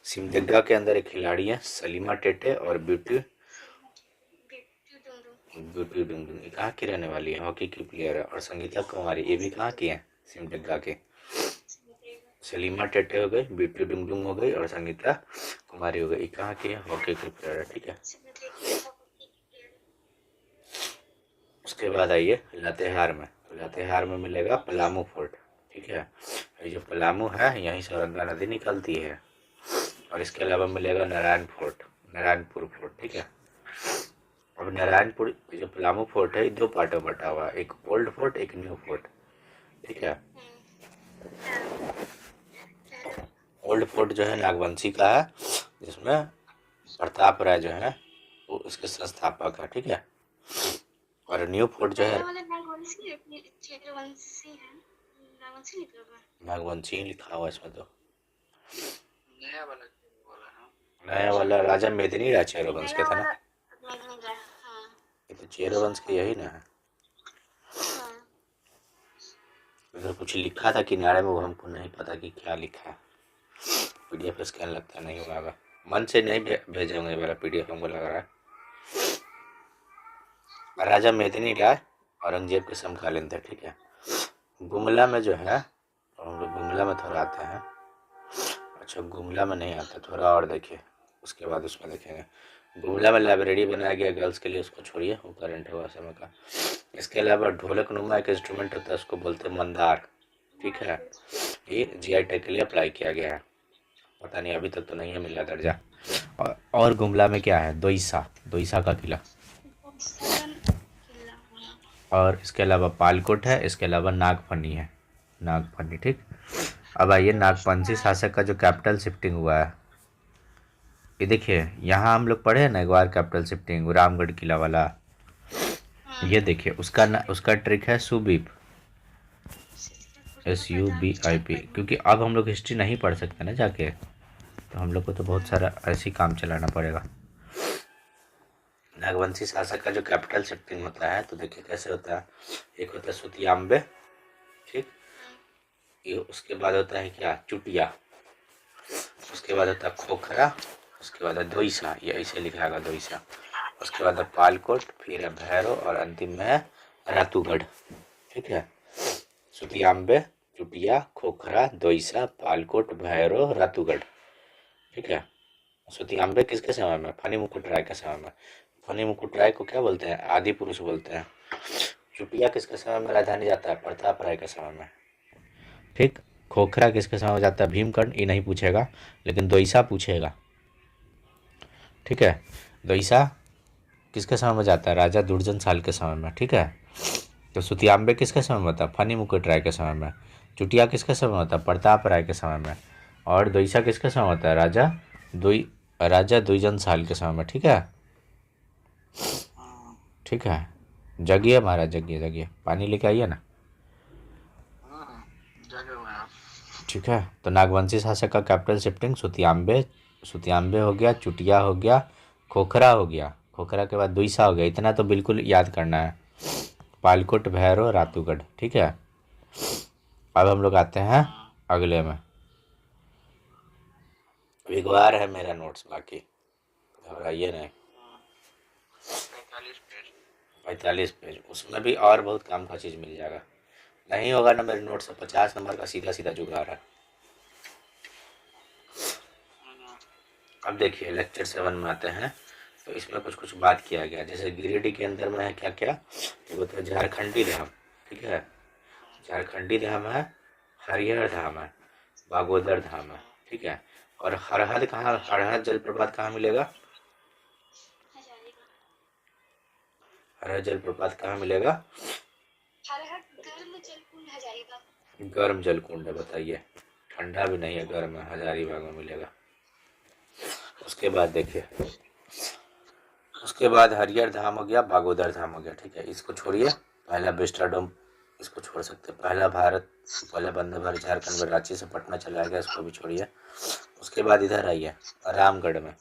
सिमडेगा के अंदर एक खिलाड़ी है सलीमा टेटे और ब्यूटी बिट्टू डुंडू। ब्यूटी डुंगडुंग। ये कहाँ की रहने वाली है? हॉकी की प्लेयर है। और संगीता कुमारी, ये भी कहाँ की है? सिमडेगा के। सलीमा टेटे हो गई, ब्यूटी डुंगडुंग हो गई और संगीता कुमारी हो गई। ये कहाँ की है? हॉकी की प्लेयर है, ठीक है। उसके बाद आइए लातेहार में। तो लातेहार में मिलेगा पलामू फोर्ट, ठीक है। ये जो पलामू है, यहीं से औरंगा नदी निकलती है। और इसके अलावा मिलेगा नारायण फोर्ट, नारायणपुर फोर्ट, ठीक है। अब नारायणपुर जो पलामू फोर्ट है, ये दो पार्टों में बटा हुआ है, एक ओल्ड फोर्ट, एक न्यू फोर्ट, ठीक है। ओल्ड फोर्ट जो है नागवंशी का है, जिसमें प्रताप राय जो है वो उसके संस्थापक है, ठीक है। और न्यू फोर्ट जो है, नया वाला नागवंशी है कि चेरवंशी है? नागवंशी निकला हुआ है। नागवंशी ही लिखा हुआ है इसमें तो। नया वाला क्यों बोला है? नया वाला राजा मेदिनी राय चेरोवंश के नया था ना। वाला नहीं रहा। हाँ ये तो चेरोवंश के यही ना है। हाँ। अगर कुछ लिखा था किनारे में, वो हमको नहीं पता कि क्या लिखा है। पीडीएफ स्कैन लगता नहीं होगा, मन से नहीं भेजे होंगे, वाला पीडीएफ हमको लग रहा है। राजा मेदिनी राय औरंगजेब के समकालीन थे, ठीक है। गुमला में जो है, हम लोग गुमला में थोड़ा आते हैं। अच्छा गुमला में नहीं आता, थोड़ा और देखिए, उसके बाद उसमें देखेंगे। गुमला में लाइब्रेरी बनाया गया गर्ल्स के लिए, उसको छोड़िए, वो करंट हुआ समय का। इसके अलावा ढोलक नुमा एक इंस्ट्रूमेंट होता है, उसको बोलते हैं मंदार, ठीक है। ये जीआई टैग के लिए अप्लाई किया गया है। पता नहीं अभी तक तो नहीं है मिला दर्जा। और गुमला में क्या है? दोईसा, दोईसा का किला। और इसके अलावा पालकोट है, इसके अलावा नागफनी है, नागफनी, ठीक। अब आइए नागपंथी शासक का जो कैपिटल शिफ्टिंग हुआ है, ये देखिए यहाँ हम लोग पढ़े हैं ना एक बार कैपिटल शिफ्टिंग, रामगढ़ किला वाला। ये देखिए उसका ट्रिक है सुबीप, SUBIP। क्योंकि अब हम लोग हिस्ट्री नहीं पढ़ सकते ना जाके, तो हम लोग को तो बहुत सारा ऐसे ही काम चलाना पड़ेगा। नागवंशी शासक का जो कैपिटल शिफ्टिंग होता है, तो देखिए कैसे होता है। एक होता है सुतियाम्बे, ठीक। ये उसके बाद होता है क्या? चुटिया। उसके बाद होता है खोखरा। उसके बाद है दोईसा, ये ऐसे लिखाएगा दोईसा। उसके बाद है पालकोट, फिर है भैरव और अंतिम में है रातूगढ़, ठीक है। सुतियाम्बे, चुटिया, खोखरा, दोईसा, पालकोट, भैरव, रातूगढ़, ठीक है। सुतियाम्बे किसके समय में? फनी मुकुट राय के समय में। फनी मुकुट राय को क्या बोलते हैं? आदि पुरुष बोलते हैं। चुटिया किसके समय में राजधानी जाता है? प्रताप राय के समय में, ठीक। खोखरा किसके समय में जाता है? भीमकर्ण। ये नहीं पूछेगा, लेकिन दोईसा पूछेगा, ठीक है। दोईसा किसके समय में जाता है? राजा दुर्जन साल के समय में, ठीक है। तो सुतियाम्बे किसके समय में होता है? फनी मुकुट राय के समय में। चुटिया किसके समय में होता है? प्रताप राय के समय में। और दोईसा किसके समय होता है? राजा दुईजन साल के समय में, ठीक है। ठीक है, जगिए महाराज, जगिए जगिए, पानी लेके आइए ना, जगह हुआ है। ठीक है। तो नागवंशी शासक का कैपिटल शिफ्टिंग सुतियाम्बे, सुतियाम्बे हो गया, चुटिया हो गया, खोखरा हो गया, खोखरा के बाद दुईसा हो गया। इतना तो बिल्कुल याद करना है। पालकोट, भैरव, रातूगढ़, ठीक है। अब हम लोग आते हैं अगले में। विगवार है मेरा नोट्स, बाकी घबराइए नहीं। 45 पेज। 45 पेज, उसमें भी और बहुत काम का चीज़ मिल जाएगा। नहीं होगा ना मेरे नोट से, 50 नंबर का सीधा सीधा जुगाड़ है। अब देखिए लेक्चर 7 में आते हैं, तो इसमें कुछ कुछ बात किया गया। जैसे गिरिडीह के अंदर में है क्या क्या, वो तो झारखंडी धाम, ठीक है। झारखंडी धाम है, हरिहर धाम है, बागोदर धाम है, ठीक है। और हरहद कहाँ, हरहद जलप्रपात कहाँ मिलेगा? हरहद जलप्रपात कहाँ मिलेगा? गर्म जलकुंड हजारीबाग। गर्म जलकुंड है, बताइए। ठंडा भी नहीं है, गर्म है, हजारीबाग में मिलेगा। उसके बाद देखिए, उसके बाद हरिहर धाम हो गया, बागोदर धाम हो गया, ठीक है। इसको छोड़िए, पहला विस्टाडोम इसको छोड़ सकते हैं। पहला वंदे भारत झारखंड में रांची से पटना चलाया गया, इसको भी छोड़िए। उसके बाद इधर आइए रामगढ़ में।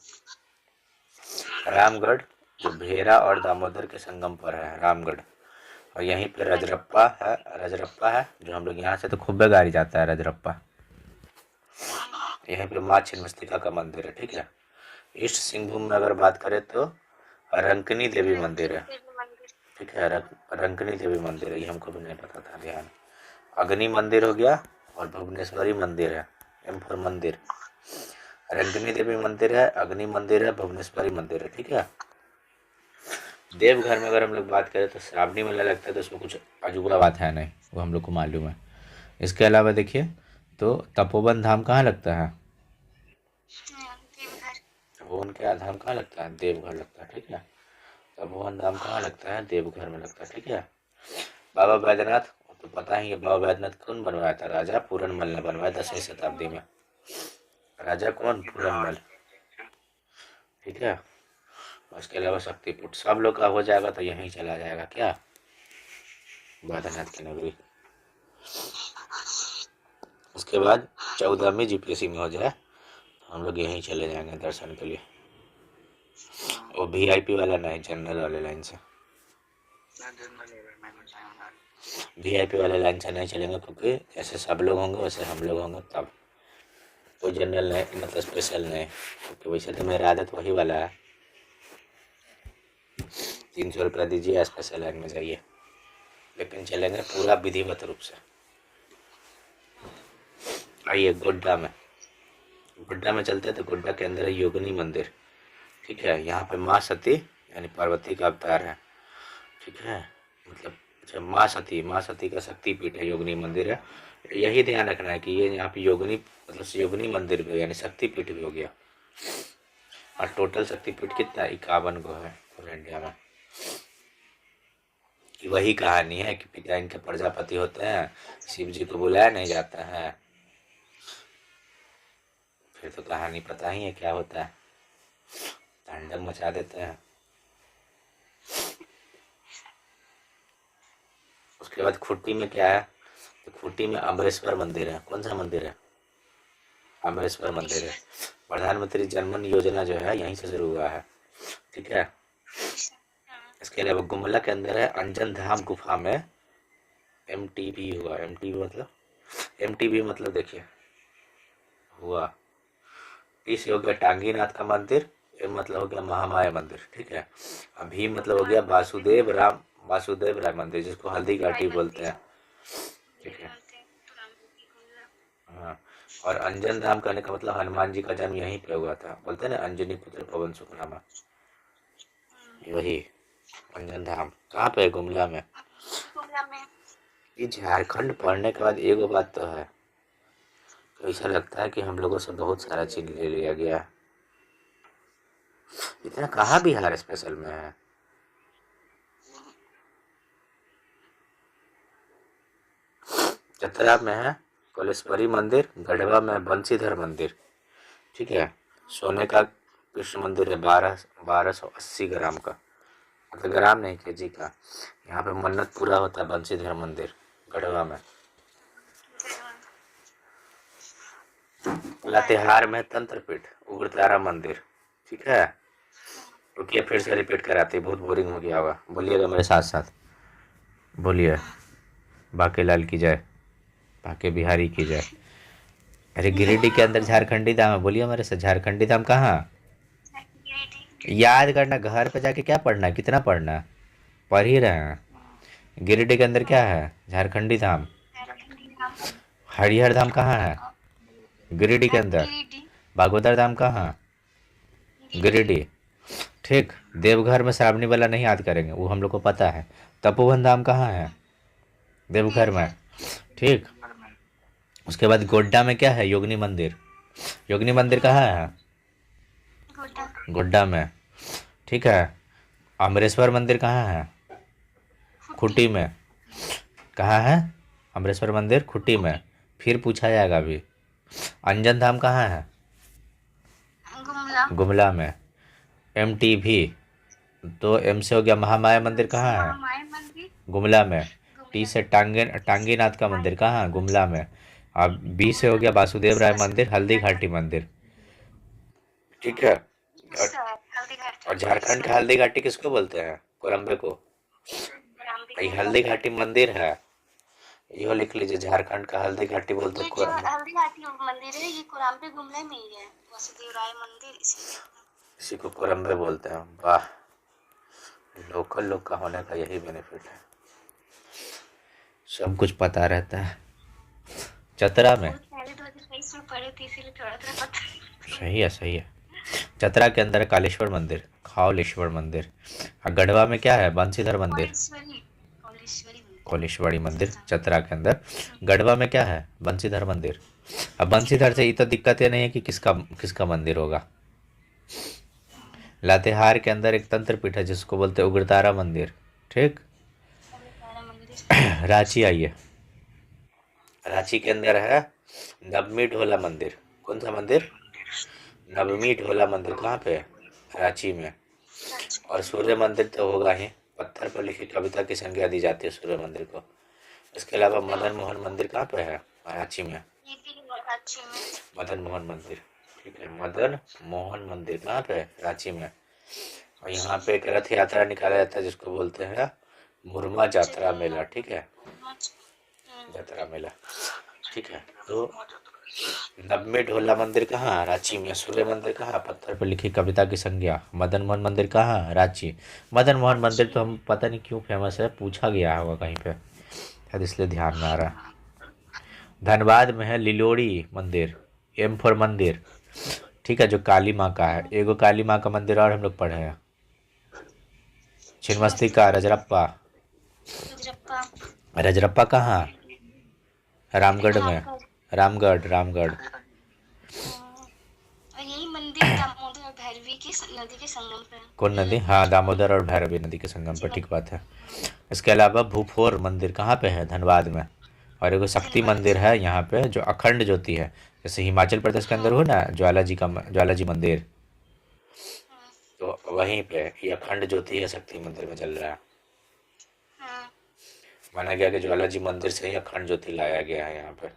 रामगढ़ जो भेरा और दामोदर के संगम पर है रामगढ़, और यहीं पे रजरप्पा है जो हम लोग यहाँ से तो खूब गाड़ी जाता है रजरप्पा। यहीं पे माँ छिन्नमस्तिका का मंदिर है, ठीक है। ईस्ट सिंहभूम में अगर बात करें तो रंकनी देवी मंदिर है, ठीक है। रंकनी देवी मंदिर है, ये हमको भी नहीं पता था, ध्यान। अग्नि मंदिर हो गया और भुवनेश्वरी मंदिर है, एम फॉर मंदिर। रंकनी देवी मंदिर है, अग्नि मंदिर है, भुवनेश्वरी मंदिर है, ठीक है। देवघर में अगर हम लोग बात करें तो श्रावणी मेला लगता है, तो उसमें कुछ अजूबा बात है नहीं, वो हम लोग को मालूम है। इसके अलावा देखिए तो तपोवन धाम कहाँ लगता है? तपोवन का धाम कहाँ लगता है? देवघर लगता है, ठीक है। तपोवन धाम कहाँ लगता है? देवघर में लगता है, ठीक है। बाबा बैद्यनाथ तो पता ही है, बाबा बैद्यनाथ कौन बनवाया था? राजा पूरनमल ने बनवाया 10वीं शताब्दी में। राजा कौन? पूरनमल, ठीक है। उसके अलावा शक्तिपीठ सब लोग का हो जाएगा तो यहीं चला जाएगा क्या? बैद्यनाथ की नगरी। उसके बाद 14वीं जीपीएससी में हो जाए तो हम लोग यहीं चले जाएंगे दर्शन के लिए। वो वीआईपी वाला नहीं, जनरल वाले लाइन से। वीआईपी वाले लाइन से नहीं चलेंगे, क्योंकि जैसे सब लोग होंगे वैसे हम लोग होंगे, तब कोई जनरल नहीं, मतलब स्पेशल नहीं, क्योंकि वैसे तो मेरा आदत वही वाला है। 300 रुपया दीजिए, स्पेशल लाइन में जाइए, लेकिन चलेंगे पूरा विधिवत रूप से। आइए गोड्डा में चलते हैं, तो गोड्डा के अंदर है योगिनी मंदिर, ठीक है। यहाँ पे माँ सती यानी पार्वती का अवतार है, ठीक है। मतलब अच्छा, माँ सती का शक्ति पीठ है, योगिनी मंदिर है। यही ध्यान रखना है कि ये यहाँ पे योगिनी मतलब योगिनी मंदिर भी यानी शक्ति पीठ भी हो गया। और टोटल शक्ति पीठ कितना? 51 गो है पूरे इंडिया में। वही कहानी है कि पिता इनके प्रजापति होते हैं, शिव जी को बुलाया नहीं जाता है, फिर तो कहानी पता ही है क्या होता है, तांडव मचा देते हैं। उसके बाद खुट्टी में क्या है? तो खुट्टी में अमरेश्वर मंदिर है। कौन सा मंदिर है? अमरेश्वर मंदिर है। प्रधानमंत्री जनधन योजना जो है यहीं से शुरू हुआ है, ठीक है। इसके अलावा गुमला के अंदर है अंजन धाम गुफा में एमटीबी हुआ। एमटीबी मतलब देखिए हुआ। टी से हो गया टांगीनाथ का मंदिर, एम मतलब हो गया महामाया मंदिर, ठीक है। अब भी मतलब हो गया वासुदेव राय मंदिर, जिसको हल्दी घाटी बोलते हैं, ठीक है। हाँ, और अंजन धाम कहने का मतलब हनुमान जी का जन्म यहीं पे हुआ था, बोलते हैं ना अंजनी पुत्र पवन सुखनामा, वही अंजन धाम। कहाँ पे है? गुमला में। ये झारखंड पढ़ने के बाद एगो बात तो है, ऐसा लगता है कि हम लोगों से बहुत सारा चीज ले लिया गया है। इतना कहाँ बिहार स्पेशल में है? चतरा में है कलेश्वरी मंदिर, गढ़वा में बंशीधर मंदिर, ठीक है। सोने का कृष्ण मंदिर है 1280 ग्राम का, मतलब ग्राम नहीं केजी का। यहाँ पे मन्नत पूरा होता है, बंशीधर मंदिर गढ़वा में। लातेहार में तंत्रपीठ उग्रतारा मंदिर, ठीक है। रुकिए फिर से रिपीट कराते, बहुत बोरिंग हो गया होगा, बोलिएगा मेरे साथ साथ, बोलिए। बाके लाल की जय, बाके बिहारी की जय। अरे गिरिडीह के अंदर झारखंडी धाम है, बोलिए मेरे से, झारखंडी धाम कहाँ? याद करना, घर पे जाके क्या पढ़ना है, कितना पढ़ना है, पढ़ ही रहे हैं। गिरिडीह के अंदर क्या है? झारखंडी धाम। हरिहर धाम कहाँ है? गिरिडीह के अंदर। बागोदर धाम कहाँ? गिरिडीह, ठीक। देवघर में श्रावणी वाला नहीं याद करेंगे, वो हम लोग को पता है। तपोवन धाम कहाँ है? देवघर में, ठीक। उसके बाद गोड्डा में क्या है? योगिनी मंदिर। योगिनी मंदिर कहाँ है? गोड्डा में, ठीक है। अमरेश्वर मंदिर कहाँ है? खूंटी में। कहाँ है अमरेश्वर मंदिर? खूंटी में। फिर पूछा जाएगा अभी। अंजन धाम कहाँ है? गुमला में। एमटीवी तो एम से हो गया। महामाया मंदिर कहाँ है? गुमला में। टी से टांगीनाथ का मंदिर कहाँ? गुमला में। अब बी से हो गया वासुदेव राय मंदिर, हल्दी घाटी मंदिर, ठीक है। और, सर हल्दी घाटी और झारखंड का हल्दी घाटी किसको बोलते हैं? कोरम्बे को। ये हल्दी घाटी मंदिर है, यो लिख लीजिए, झारखंड का हल्दी घाटी बोलते ये हैं जो कोरम्बे। हल्दी घाटी मंदिर है ये कोरम्बे गुमला में ही है, वासुदेव राय मंदिर इसी को कोरम्बे बोलते हैं। वाह, लोकल लोग का होने का यही बेनिफिट है, सब कुछ पता रहता है। चतरा में, बहुत पहले 2023 में पढ़े थे इसीलिए थोड़ा थोड़ा पता। सही है सही है। चतरा के अंदर है कालेश्वर मंदिर, खावलेश्वर मंदिर। और गढ़वा में क्या है? बंसीधर मंदिर, कोलेश्वरी मंदिर चतरा के अंदर। गढ़वा में क्या है? बंसीधर मंदिर। अब बंसीधर से ये तो दिक्कत ये नहीं है कि किसका किसका मंदिर होगा। लातेहार के अंदर एक तंत्र पीठ है जिसको बोलते हैं उग्रतारा मंदिर, ठीक। रांची आइए, रांची के अंदर है नवमी ढोला मंदिर। कौन सा मंदिर? नवमी ढोला मंदिर। कहाँ पे? रांची में। और सूर्य मंदिर तो होगा ही, पत्थर पर लिखी कविता की संज्ञा दी जाती है सूर्य मंदिर को। इसके अलावा मदन मोहन मंदिर कहाँ पे है? रांची में। मदन मोहन मंदिर, ठीक है। मदन मोहन मंदिर कहाँ पे? रांची में। और यहाँ पे एक रथ यात्रा निकाला जाता है जिसको बोलते हैं मुरमा यात्रा मेला, ठीक है। यात्रा मेला, ठीक है। तो नब्बे ढोला मंदिर कहाँ? रांची में। सूर्य मंदिर कहाँ? पत्थर पर लिखी कविता की संज्ञा। मदन मोहन मंदिर कहाँ? रांची। मदन मोहन मंदिर तो हम पता नहीं क्यों फेमस है, पूछा गया होगा कहीं पे शायद, इसलिए ध्यान में आ रहा है। धनबाद में है लिलोड़ी मंदिर, एम फॉर मंदिर, ठीक है, जो काली माँ का है। एगो काली माँ का मंदिर और हम लोग पढ़े हैं, छिन्नमस्ती का रजरप्पा। रजरप्पा कहाँ? रामगढ़ में। रामगढ़, रामगढ़। यही मंदिर दामोदर भैरवी की नदी के संगम पे है। कौन नदी? हाँ, दामोदर और भैरवी नदी के संगम पर, ठीक बात है। इसके अलावा भूफोर मंदिर कहाँ पे है? धनबाद में। और एगो शक्ति मंदिर है यहाँ पे जो अखंड ज्योति है, जैसे हिमाचल प्रदेश के अंदर हो ना ज्वाला जी मंदिर, तो वहीं पे ये अखंड ज्योति है, शक्ति मंदिर में जल रहा है। माना गया कि ज्वाला जी मंदिर से ही अखंड ज्योति लाया गया है यहाँ पे।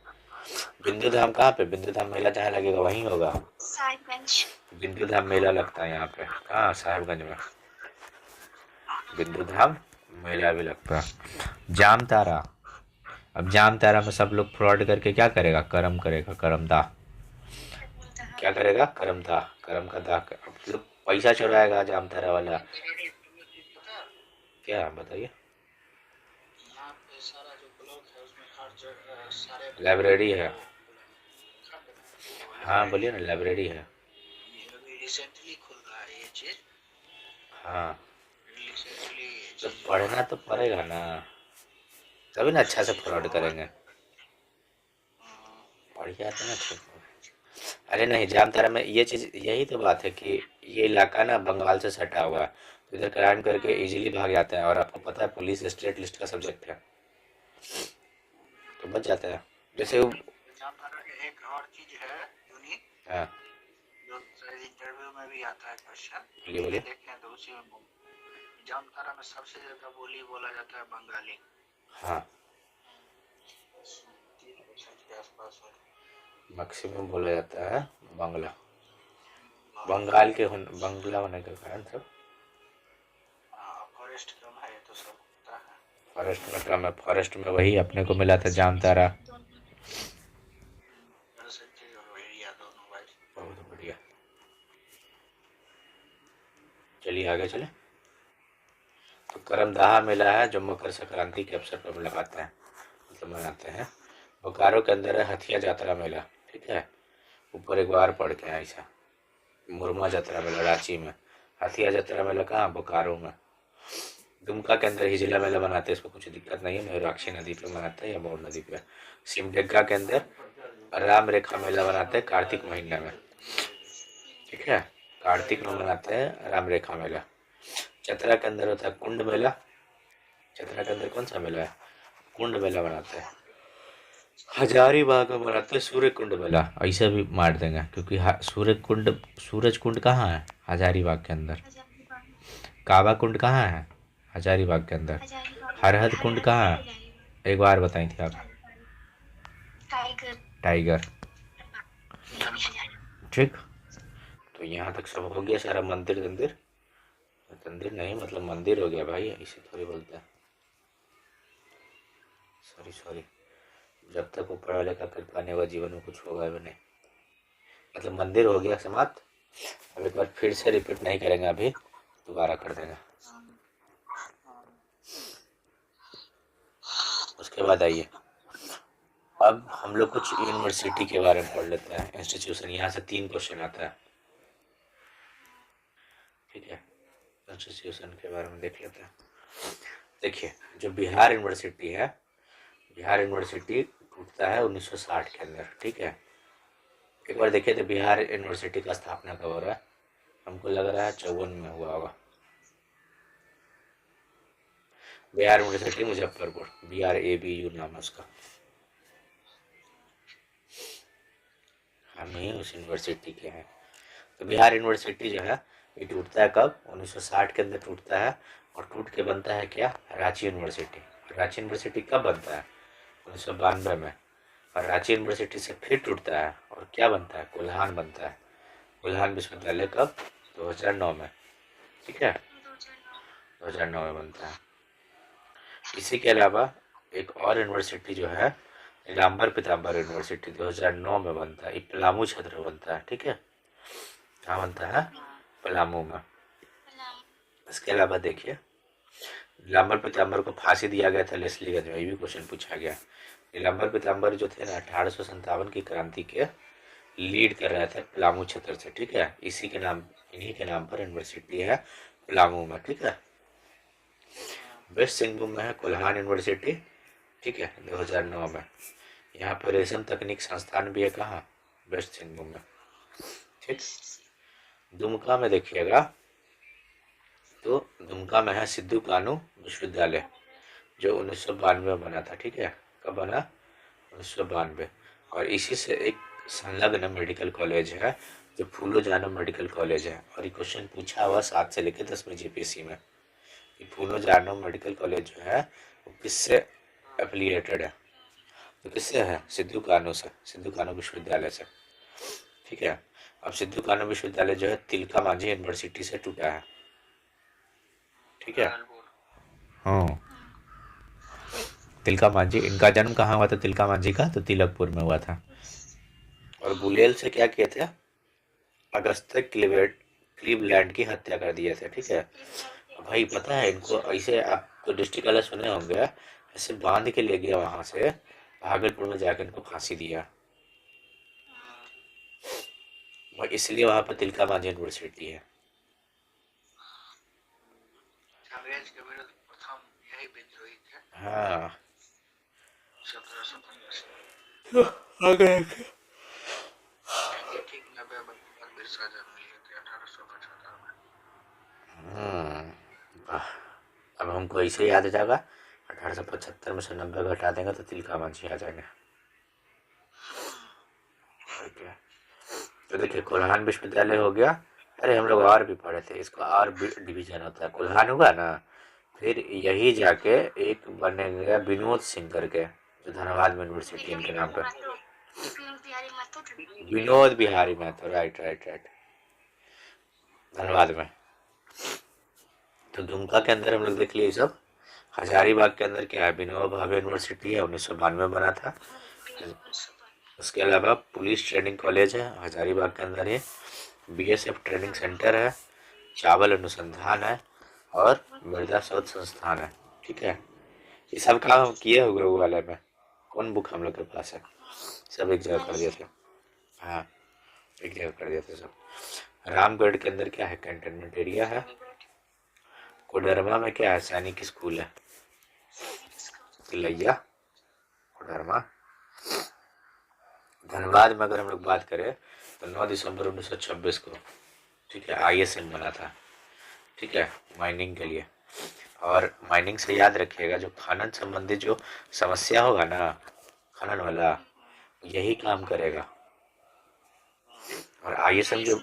बिंदु धाम कहाँ पे? बिंदु धाम मेला जहाँ लगेगा वहीं होगा। बिंदु धाम मेला लगता है यहाँ पे। कहाँ? साहिबगंज में बिंदु धाम मेला भी लगता है। जाम तारा, अब जाम तारा में सब लोग फ्रॉड करके क्या करेगा? कर्म करेगा, कर्म दाह। क्या करेगा? कर्म दाह, कर्म का दाह अब लोग पैसा चुराएगा जाम तारा वाला। क्या बताइए? लाइब्रेरी है। हाँ बोलिए ना, लाइब्रेरी है। रिसेंटली खुल रहा है ये चीज। हाँ, तो पढ़ना तो पड़ेगा ना, तभी ना अच्छा से फ्रॉड करेंगे। बढ़िया तो ना ठीक। अरे नहीं, जामतारा में ये चीज़, यही तो बात है कि ये इलाका ना बंगाल से सटा हुआ है, तो इधर क्राइम करके इजीली भाग जाते हैं। और आपको पता है पुलिस स्टेट लिस्ट का सब्जेक्ट है, तो बच जाता है। जैसे वो, जामताड़ा में एक और चीज है यूनिक, हाँ जो इंटरव्यू में भी आता है क्वेश्चन, ये बोलिए। देखें तो उसी में जामताड़ा में सबसे ज्यादा बोली बोला जाता है बंगाली। हाँ, 3% के आसपास है। मैक्सिमम बोला जाता है बांग्ला, बंगाल के बंगला होने के कारण सब। फॉरेस्ट कम है तो सब होता है। फॉरेस्ट में कम है, फॉरेस्ट में वही अपने को मिला था जामतारा। बहुत बढ़िया, चलिए आगे चले। तो करमदाहा मेला है जो मकर संक्रांति के अवसर पर लगाते हैं, मतलब मनाते हैं। बोकारो के अंदर है हथिया यात्रा मेला, ठीक है। ऊपर एक बार पढ़ के ऐसा, मुरमा यात्रा मेला रांची में, हथिया यात्रा मेला कहाँ? बोकारो में। दुमका के अंदर हिजला मेला बनाते हैं, इसमें कुछ दिक्कत नहीं है, मयूराक्षी नदी पे मनाते हैं या मोर नदी पे। सिमडेगा के अंदर राम रेखा मेला बनाते हैं कार्तिक महीने में, ठीक है, कार्तिक में मनाते हैं राम रेखा मेला। चतरा के अंदर होता है कुंड मेला। चतरा के अंदर कौन सा मेला है? कुंड मेला बनाते हैं। हजारीबाग में मनाते हैं सूर्य कुंड मेला। ऐसे भी मार देंगे क्योंकि सूरज कुंड कहाँ है? हजारीबाग के अंदर। काबा कुंड कहाँ है? हजारीबाग के अंदर। हरहद कुंड कहाँ है? एक बार बताई थी आप। टाइगर। टाइगर। धनपत। ठीक। तो यहाँ तक सब हो गया सारा, मंदिर मंदिर। मंदिर नहीं मतलब मंदिर हो गया भाई, इसे थोड़ी बोलता है। Sorry sorry. जब तक ऊपर वाले का कृपा नहीं होगा जीवन में कुछ होगा भी नहीं। मतलब मंदिर हो गया समाप्त। अब एक बार फिर से रिपीट नहीं करेंगे, अभी दोबारा कर देंगे। उसके बाद आइए, अब हम लोग कुछ यूनिवर्सिटी के बारे में पढ़ लेते हैं, इंस्टीट्यूशन। यहाँ से 3 क्वेश्चन आता है, ठीक है। इंस्टीट्यूशन के बारे में देख लेते हैं। देखिए, जो बिहार यूनिवर्सिटी है, बिहार यूनिवर्सिटी टूटता है 1960 के अंदर, ठीक है। एक बार देखिए तो बिहार यूनिवर्सिटी का स्थापना कब हो रहा है? हमको लग रहा है 54 में हुआ होगा। बिहार यूनिवर्सिटी मुजफ्फरपुर, BRABU नाम है उसका। हम ही उस यूनिवर्सिटी के हैं। तो बिहार यूनिवर्सिटी जो है ये टूटता है कब? 1960 के अंदर टूटता है। और टूट के बनता है क्या? रांची यूनिवर्सिटी। रांची यूनिवर्सिटी कब बनता है? 1992 में। और रांची यूनिवर्सिटी से फिर टूटता है और क्या बनता है? कोल्हान बनता है। कोल्हान विश्वविद्यालय कब? 2009 में, ठीक है। 2009 में बनता है। इसी के अलावा एक और यूनिवर्सिटी जो है, नीलांबर पीताम्बर यूनिवर्सिटी, 2009 में बनता है। ये पलामू क्षेत्र में बनता है, ठीक है। कहाँ बनता है? पलामू में। इसके अलावा देखिए, नीलांबर पीताम्बर को फांसी दिया गया था लेस्लीगंज में, ये भी क्वेश्चन पूछा गया। नीलांबर पीताम्बर जो थे ना, 1857 की क्रांति के लीड कर रहे थे पलामू क्षेत्र से, ठीक है। इसी के नाम, इन्हीं के नाम पर यूनिवर्सिटी है पलामू में, ठीक है। वेस्ट सिंहभूम में है कोल्हान यूनिवर्सिटी, ठीक है, 2009 में। यहाँ पर रेशम तकनीक संस्थान भी है, कहाँ? वेस्ट सिंहभूम में, ठीक। दुमका में देखिएगा तो दुमका में है सिद्धू कानू विश्वविद्यालय, जो 1992 में बना था, ठीक है। कब बना? 1992। और इसी से एक संलग्न मेडिकल कॉलेज है, जो फूलो जानो मेडिकल कॉलेज है। और ये क्वेश्चन पूछा हुआ 7 से लेकर 10 में जीपीएससी में। ये फूलो जानो मेडिकल कॉलेज जो है वो किससे एफिलिएटेड है? तो किससे है? सिद्धू कानू से, सिद्धू कानू विश्वविद्यालय से, ठीक है। अब सिद्धू कानू विश्वविद्यालय जो है तिलका मांझी यूनिवर्सिटी से टूटा है, ठीक है। हाँ, तिलका मांझी, इनका जन्म कहाँ हुआ था तिलका मांझी का? तो तिलकपुर में हुआ था। और गुलेल से क्या किए थे? अगस्त्य क्लीवलैंड की हत्या कर दिए थे, ठीक है। भाई पता है इनको ऐसे, आप तो डिस्ट्रिक्ट वाले सुने होंगे, ऐसे बांध के ले गया वहां से, भागलपुर में जाकर इनको फांसी दिया। और इसलिए वहां पर तिलका मांझी यूनिवर्सिटी है। अंग्रेज के विरुद्ध प्रथम यही विद्रोही थे। हाँ, 1757 इनके ठीक 90 वर्ष बाद बिरसा जन्म लिए थे 1875 में। वाह। अब हमको ऐसे याद आ जाएगा, 1875 में से 90 घटा देंगे तो तिलका मांझी आ जाएंगे। ठीक है। तो देखिए, कोल्हान विश्वविद्यालय हो गया। अरे हम लोग और भी पढ़े थे, इसका और डिवीजन होता है। कोल्हान हुआ ना, फिर यही जाके एक बने गया विनोद सिंह करके, जो धनबाद में यूनिवर्सिटी इनके नाम पे। Vinod Bihari Mahato, right right right, Dhanbad में। तो दुमका के अंदर हम लोग देख लिए सब। हजारीबाग के अंदर क्या है? विनोबा भावे यूनिवर्सिटी है, 1992 में बना था। उसके अलावा पुलिस ट्रेनिंग कॉलेज है हजारीबाग के अंदर ही, BSF ट्रेनिंग सेंटर है, चावल अनुसंधान है, और मृदा शोध संस्थान है, ठीक है। ये सब काम हम किए हुए वो वाले में। कौन बुक हम लोग के पास है? सब एक जगह कर दिए थे। हाँ, एक जगह कर दिए थे सब। रामगढ़ के अंदर क्या है? कैंटोनमेंट एरिया है। कोडरमा में क्या है? सैनिक स्कूल है, तिलैया कोडरमा। धनबाद में अगर हम लोग बात करें तो 9 दिसंबर 1926 को, ठीक है, ISM बना था, ठीक है, माइनिंग के लिए। और माइनिंग से याद रखिएगा, जो खनन संबंधी जो समस्या होगा ना, खनन वाला, यही काम करेगा। और ISM जो,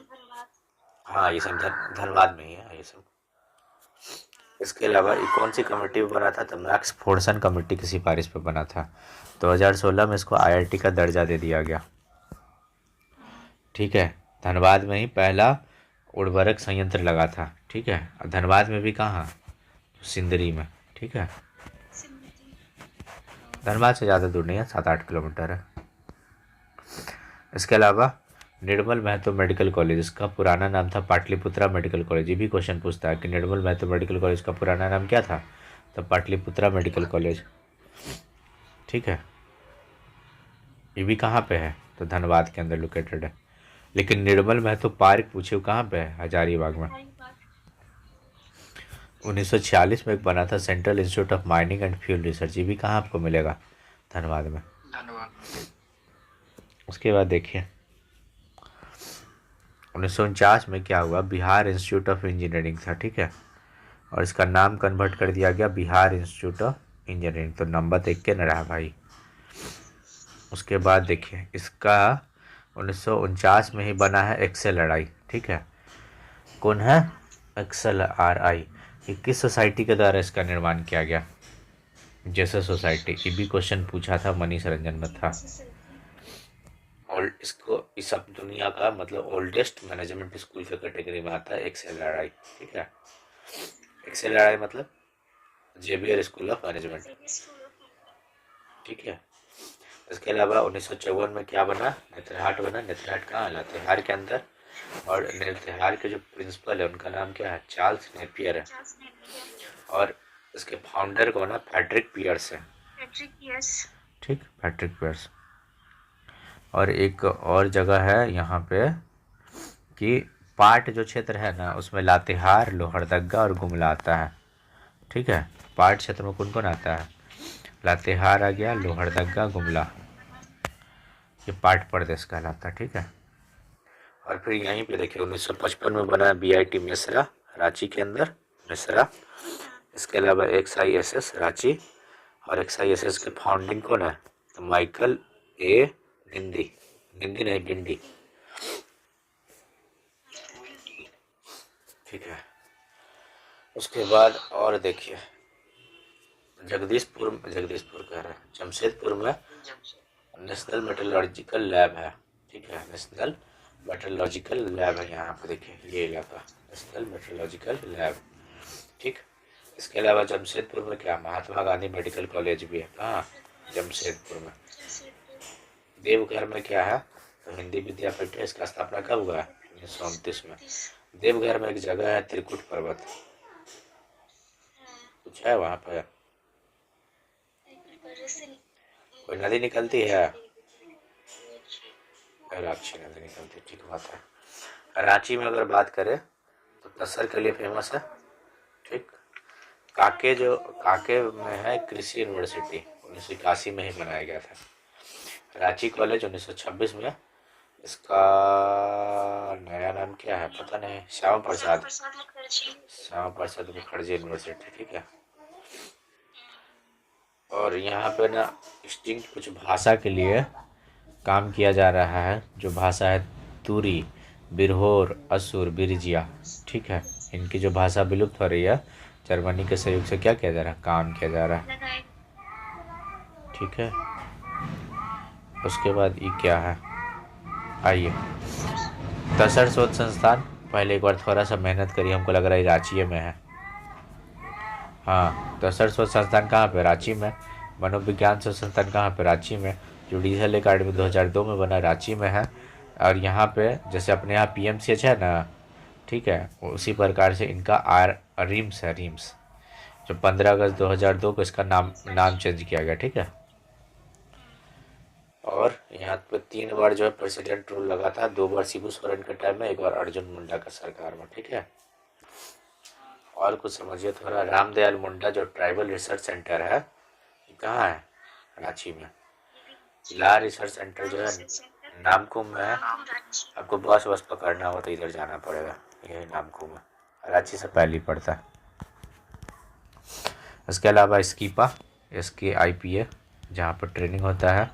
हाँ ISM धनबाद में ही है ISM। इसके अलावा ये कौन सी कमेटी पे बना था? तो मैक्स फोर्सन कमेटी की सिफारिश पे बना था। 2016 में इसको IIT का दर्जा दे दिया गया। ठीक है। धनबाद में ही पहला उर्वरक संयंत्र लगा था। ठीक है। और धनबाद में भी कहाँ? सिंदरी में। ठीक है। धनबाद से ज़्यादा दूर नहीं है, 7-8 किलोमीटर है। इसके अलावा निर्मल महतो मेडिकल कॉलेज, इसका पुराना नाम था पाटलिपुत्रा मेडिकल कॉलेज। ये भी क्वेश्चन पूछता है कि निर्मल महतो मेडिकल कॉलेज का पुराना नाम क्या था? तो पाटलिपुत्रा मेडिकल कॉलेज। ठीक है। ये भी कहाँ पे है? तो धनबाद के अंदर लोकेटेड है। लेकिन निर्मल महतो पार्क पूछे कहाँ पे है? हजारीबाग में। 1946 में एक बना था central institute of mining and fuel research. ये भी कहाँ आपको मिलेगा? धनबाद में। धन्यवाद। उसके बाद देखिए 1949 में क्या हुआ? बिहार इंस्टीट्यूट ऑफ इंजीनियरिंग था। ठीक है। और इसका नाम कन्वर्ट कर दिया गया बिहार इंस्टीट्यूट ऑफ इंजीनियरिंग। तो नंबर देख के न रहा भाई। उसके बाद देखिए इसका 1949 में ही बना है एक्सेल लड़ाई। ठीक है। कौन है? XLRI। ये किस सोसाइटी के द्वारा इसका निर्माण किया गया? जैसे सोसाइटी। ये भी क्वेश्चन पूछा था, मनीष रंजन में था। और इसको इस सब दुनिया का मतलब ओल्डेस्ट मैनेजमेंट स्कूल के कैटेगरी में आता है XLRI। ठीक है। XLRI मतलब जेवियर स्कूल ऑफ मैनेजमेंट। ठीक है। इसके अलावा 1954 में क्या बना? नेतरहाट बना। नेतरहाट कहाँ? लातेहार के अंदर। और नेतरहार के जो प्रिंसिपल है उनका नाम क्या है? चार्ल्स नेपियर है। और इसके फाउंडर कौन है? पैट्रिक पियर्स है। ठीक, पैट्रिक पियर्स। और एक और जगह है यहाँ पे कि पाट जो क्षेत्र है ना उसमें लातेहार, लोहरदगा और गुमला आता है। ठीक है। पाट क्षेत्र में कौन कौन आता है? लातेहार आ गया, लोहरदगा, गुमला। ये पाट प्रदेश कहलाता है। ठीक है। और फिर यहीं पे देखिए 1955 में बना BIT मिश्रा, रांची के अंदर मिश्रा। इसके अलावा XISS रांची। और XISS के फाउंडिंग कौन है? तो माइकल A निंदी। निंदी नहीं, बिंडी। ठीक है। उसके बाद और देखिए जगदीशपुर कह रहे हैं, जमशेदपुर में नेशनल मेट्रोलॉजिकल लैब है। ठीक है। नेशनल मेट्रोलॉजिकल लैब है यहाँ पे देखिए, ये इलाका नेशनल मेट्रोलॉजिकल लैब। ठीक। इसके अलावा जमशेदपुर में क्या? महात्मा गांधी मेडिकल कॉलेज भी है। कहाँ? जमशेदपुर में। देवघर में क्या है? तो हिंदी विद्यापीठ है। इसका स्थापना कब हुआ है? 1929 में। देवघर में एक जगह है त्रिकुट पर्वत, कुछ है वहाँ पर? कोई नदी निकलती है? रांची नदी निकलती। ठीक बात है। रांची में अगर बात करें तो तसर के लिए फेमस है। ठीक। काके में है कृषि यूनिवर्सिटी, 1981 में ही बनाया गया था। रांची कॉलेज 1926 में। इसका नया नाम क्या है पता नहीं, श्यामा प्रसाद मुखर्जी यूनिवर्सिटी। ठीक है। और यहाँ पे ना एक्सटिंक्ट कुछ भाषा के लिए काम किया जा रहा है। जो भाषा है तुरी, बिरहोर, असुर, बिरजिया। ठीक है। इनकी जो भाषा विलुप्त हो रही है, जर्मनी के सहयोग से क्या किया जा रहा है? काम किया जा रहा है। ठीक है। उसके बाद ये क्या है? आइए तसर शोध संस्थान। पहले एक बार थोड़ा सा मेहनत करिए, हमको लग रहा है रांची में है। हाँ, तसर शोध संस्थान कहाँ पे? रांची में। मनोविज्ञान शोध संस्थान कहाँ पे? रांची में। जुडिशल अकादमी 2002 में बना, रांची में है। और यहाँ पे जैसे अपने यहाँ PMCH है ना, ठीक है, उसी प्रकार से इनका रिम्स है, रिम्स, जो 15 अगस्त 2002 को इसका नाम चेंज किया गया। ठीक है। और यहाँ पे 3 बार जो है प्रेसिडेंट रूल लगा था, 2 बार शिबू सोरेन के टाइम में, 1 बार अर्जुन मुंडा का सरकार में। ठीक है। और कुछ समझिए थोड़ा। रामदयाल मुंडा जो ट्राइबल रिसर्च सेंटर है, ये कहाँ है? रांची में। ला रिसर्च सेंटर जो है नामकुम में है। आपको बस पकड़ना हो तो इधर जाना पड़ेगा, यही नामकुम में, रांची से पहले पड़ता है। इसके अलावा स्कीपा, SKIPA, जहाँ पर ट्रेनिंग होता है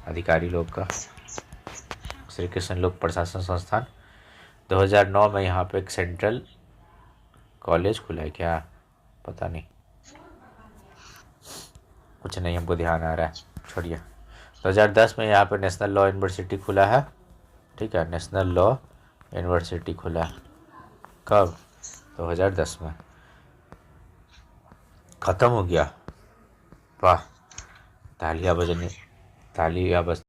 अधिकारी लोग का, श्री कृष्ण लोक प्रशासन संस्थान। 2009 में यहाँ पे एक सेंट्रल कॉलेज खुला है क्या? पता नहीं, कुछ नहीं हमको ध्यान आ रहा है, छोड़िए। 2010 में यहाँ पे नेशनल लॉ यूनिवर्सिटी खुला है, ठीक है, नेशनल लॉ यूनिवर्सिटी खुला है। कब? 2010 में। ख़त्म हो गया। वाह, तालियां बजनी, तालियां बज